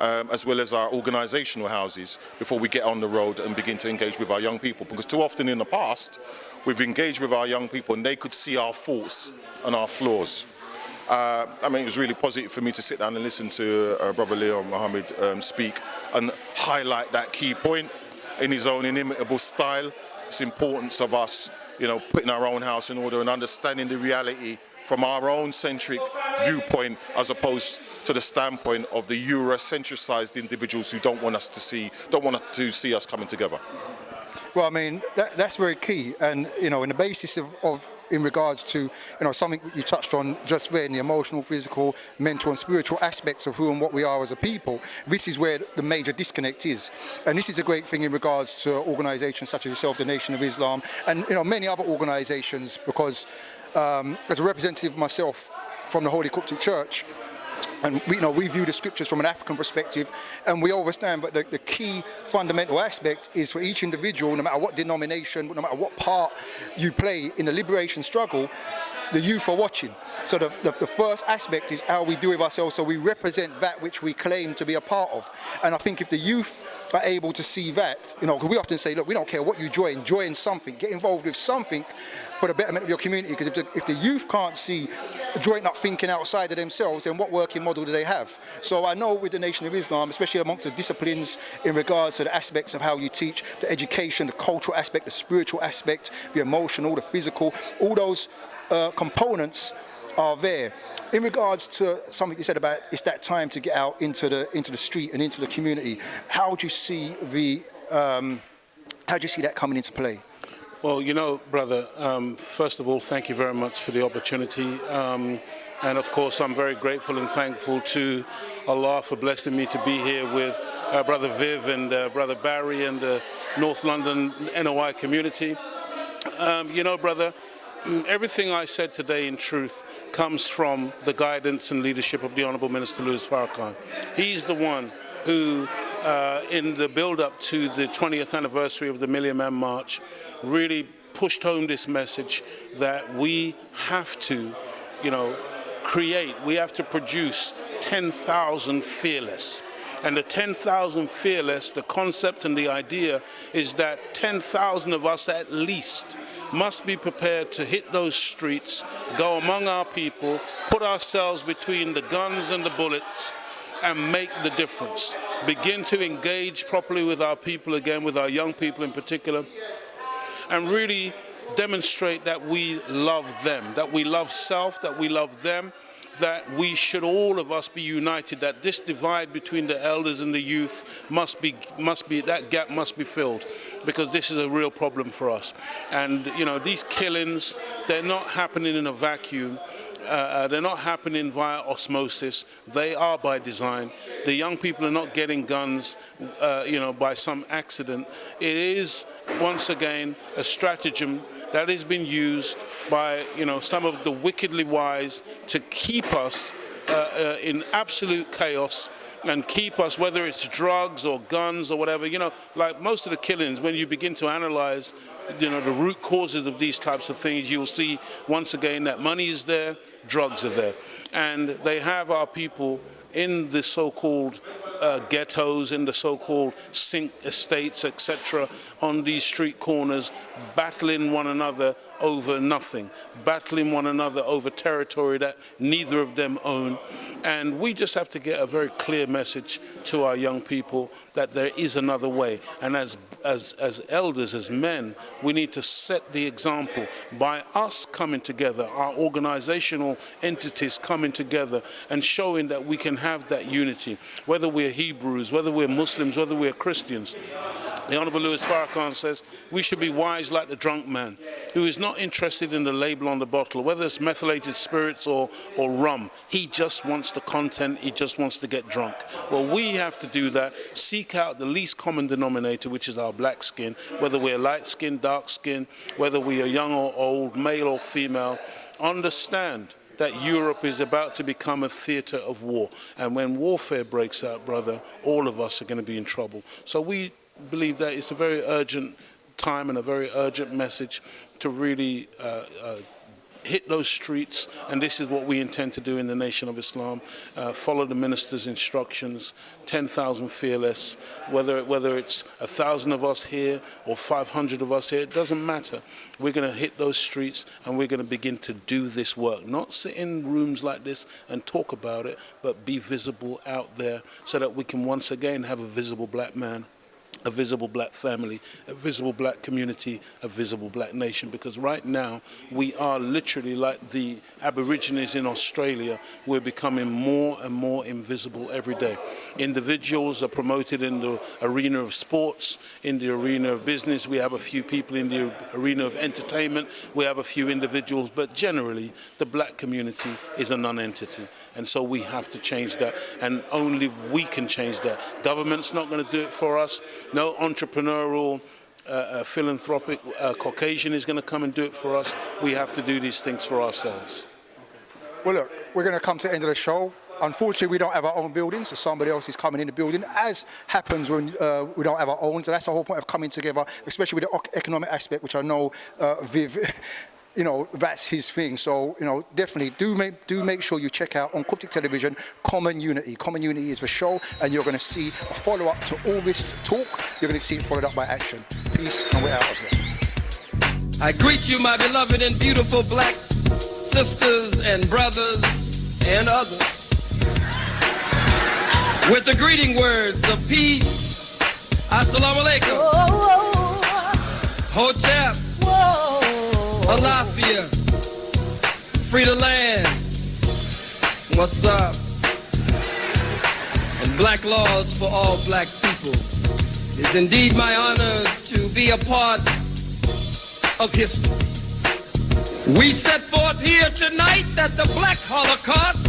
as well as our organisational houses, before we get on the road and begin to engage with our young people. Because too often in the past, we've engaged with our young people and they could see our faults and our flaws. It was really positive for me to sit down and listen to Brother Leo Muhammad speak and highlight that key point in his own inimitable style. It's the importance of us, putting our own house in order and understanding the reality from our own centric viewpoint, as opposed to the standpoint of the Eurocentricized individuals who don't want to see us coming together. Well, that's very key, and in the basis of in regards to something you touched on just then, the emotional, physical, mental, and spiritual aspects of who and what we are as a people. This is where the major disconnect is, and this is a great thing in regards to organisations such as yourself, the Nation of Islam, and many other organisations. Because as a representative myself from the Holy Coptic Church, and we view the scriptures from an African perspective, and we understand, but the key fundamental aspect is for each individual, no matter what denomination, no matter what part you play in the liberation struggle, the youth are watching. So the first aspect is how we do with ourselves, so we represent that which we claim to be a part of. And I think if the youth are able to see that, because we often say, look, we don't care what you join something, get involved with something for the betterment of your community, because if the youth can't see joint up thinking outside of themselves, then what working model do they have? So I know with the Nation of Islam, especially amongst the disciplines in regards to the aspects of how you teach, the education, the cultural aspect, the spiritual aspect, the emotional, the physical, all those components are there. In regards to something you said about it's that time to get out into the street and into the community, how do you see that coming into play? Well, brother, first of all, thank you very much for the opportunity. And of course, I'm very grateful and thankful to Allah for blessing me to be here with Brother Viv and Brother Barry and the North London NOI community. Brother, everything I said today, in truth, comes from the guidance and leadership of the Honourable Minister Louis Farrakhan. He's the one who, in the build-up to the 20th anniversary of the Million Man March, really pushed home this message that we have to, we have to produce 10,000 fearless. And the 10,000 fearless, the concept and the idea is that 10,000 of us at least must be prepared to hit those streets, go among our people, put ourselves between the guns and the bullets, and make the difference. Begin to engage properly with our people again, with our young people in particular, and really demonstrate that we love them, that we love self, that we love them, that we should, all of us, be united, that this divide between the elders and the youth must be, that gap must be filled, because this is a real problem for us. And these killings, they're not happening in a vacuum. They're not happening via osmosis. They are by design. The young people are not getting guns, by some accident. It is, once again, a stratagem that has been used by, some of the wickedly wise to keep us in absolute chaos, and keep us, whether it's drugs or guns or whatever. You know, like most of the killings, when you begin to analyze, you know, the root causes of these types of things, you'll see once again that money is there, drugs are there. And they have our people in the so-called ghettos, in the so-called sink estates, etc., on these street corners, battling one another over nothing, battling one another over territory that neither of them own. And we just have to get a very clear message to our young people that there is another way. And as elders, as men, we need to set the example by us coming together, our organizational entities coming together and showing that we can have that unity, whether we're Hebrews, whether we're Muslims, whether we're Christians. The Honorable Louis Farrakhan says we should be wise like the drunk man, who is not interested in the label on the bottle, whether it's methylated spirits or rum. He just wants the content, he just wants to get drunk. Well, we have to do that, seek out the least common denominator, which is our black skin, whether we're light skin, dark skin, whether we are young or old, male or female. Understand that Europe is about to become a theater of war. And when warfare breaks out, brother, all of us are going to be in trouble. So we believe that it's a very urgent time and a very urgent message to really hit those streets, and this is what we intend to do in the Nation of Islam. Follow the minister's instructions, 10,000 fearless, whether it's 1,000 of us here or 500 of us here, it doesn't matter. We're going to hit those streets and we're going to begin to do this work, not sit in rooms like this and talk about it, but be visible out there so that we can once again have a visible black man, a visible black family, a visible black community, a visible black nation. Because right now we are literally like the Aborigines in Australia. We're becoming more and more invisible every day. Individuals are promoted in the arena of sports, in the arena of business. We have a few people in the arena of entertainment. We have a few individuals, but generally the black community is a non-entity. And so we have to change that, and only we can change that. Government's not going to do it for us. No entrepreneurial, philanthropic Caucasian is going to come and do it for us. We have to do these things for ourselves. Well, look, we're going to come to the end of the show. Unfortunately, we don't have our own buildings, so somebody else is coming in the building, as happens when we don't have our own. So that's the whole point of coming together, especially with the economic aspect, which I know Viv, you know, that's his thing. So, you know, definitely do make sure you check out on Cryptic Television, Common Unity. Common Unity is the show, and you're going to see a follow-up to all this talk. You're going to see it followed up by action. Peace, and we're out of here. I greet you, my beloved and beautiful black sisters and brothers and others, with the greeting words of peace. Assalamu alaikum. Hotep. Alafia. Free the land. What's up? And black laws for all black people. It's indeed my honor to be a part of history. We set forth here tonight that the Black Holocaust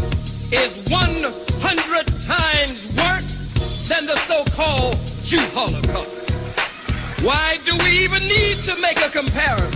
is 100 times worse than the so-called Jew Holocaust. Why do we even need to make a comparison?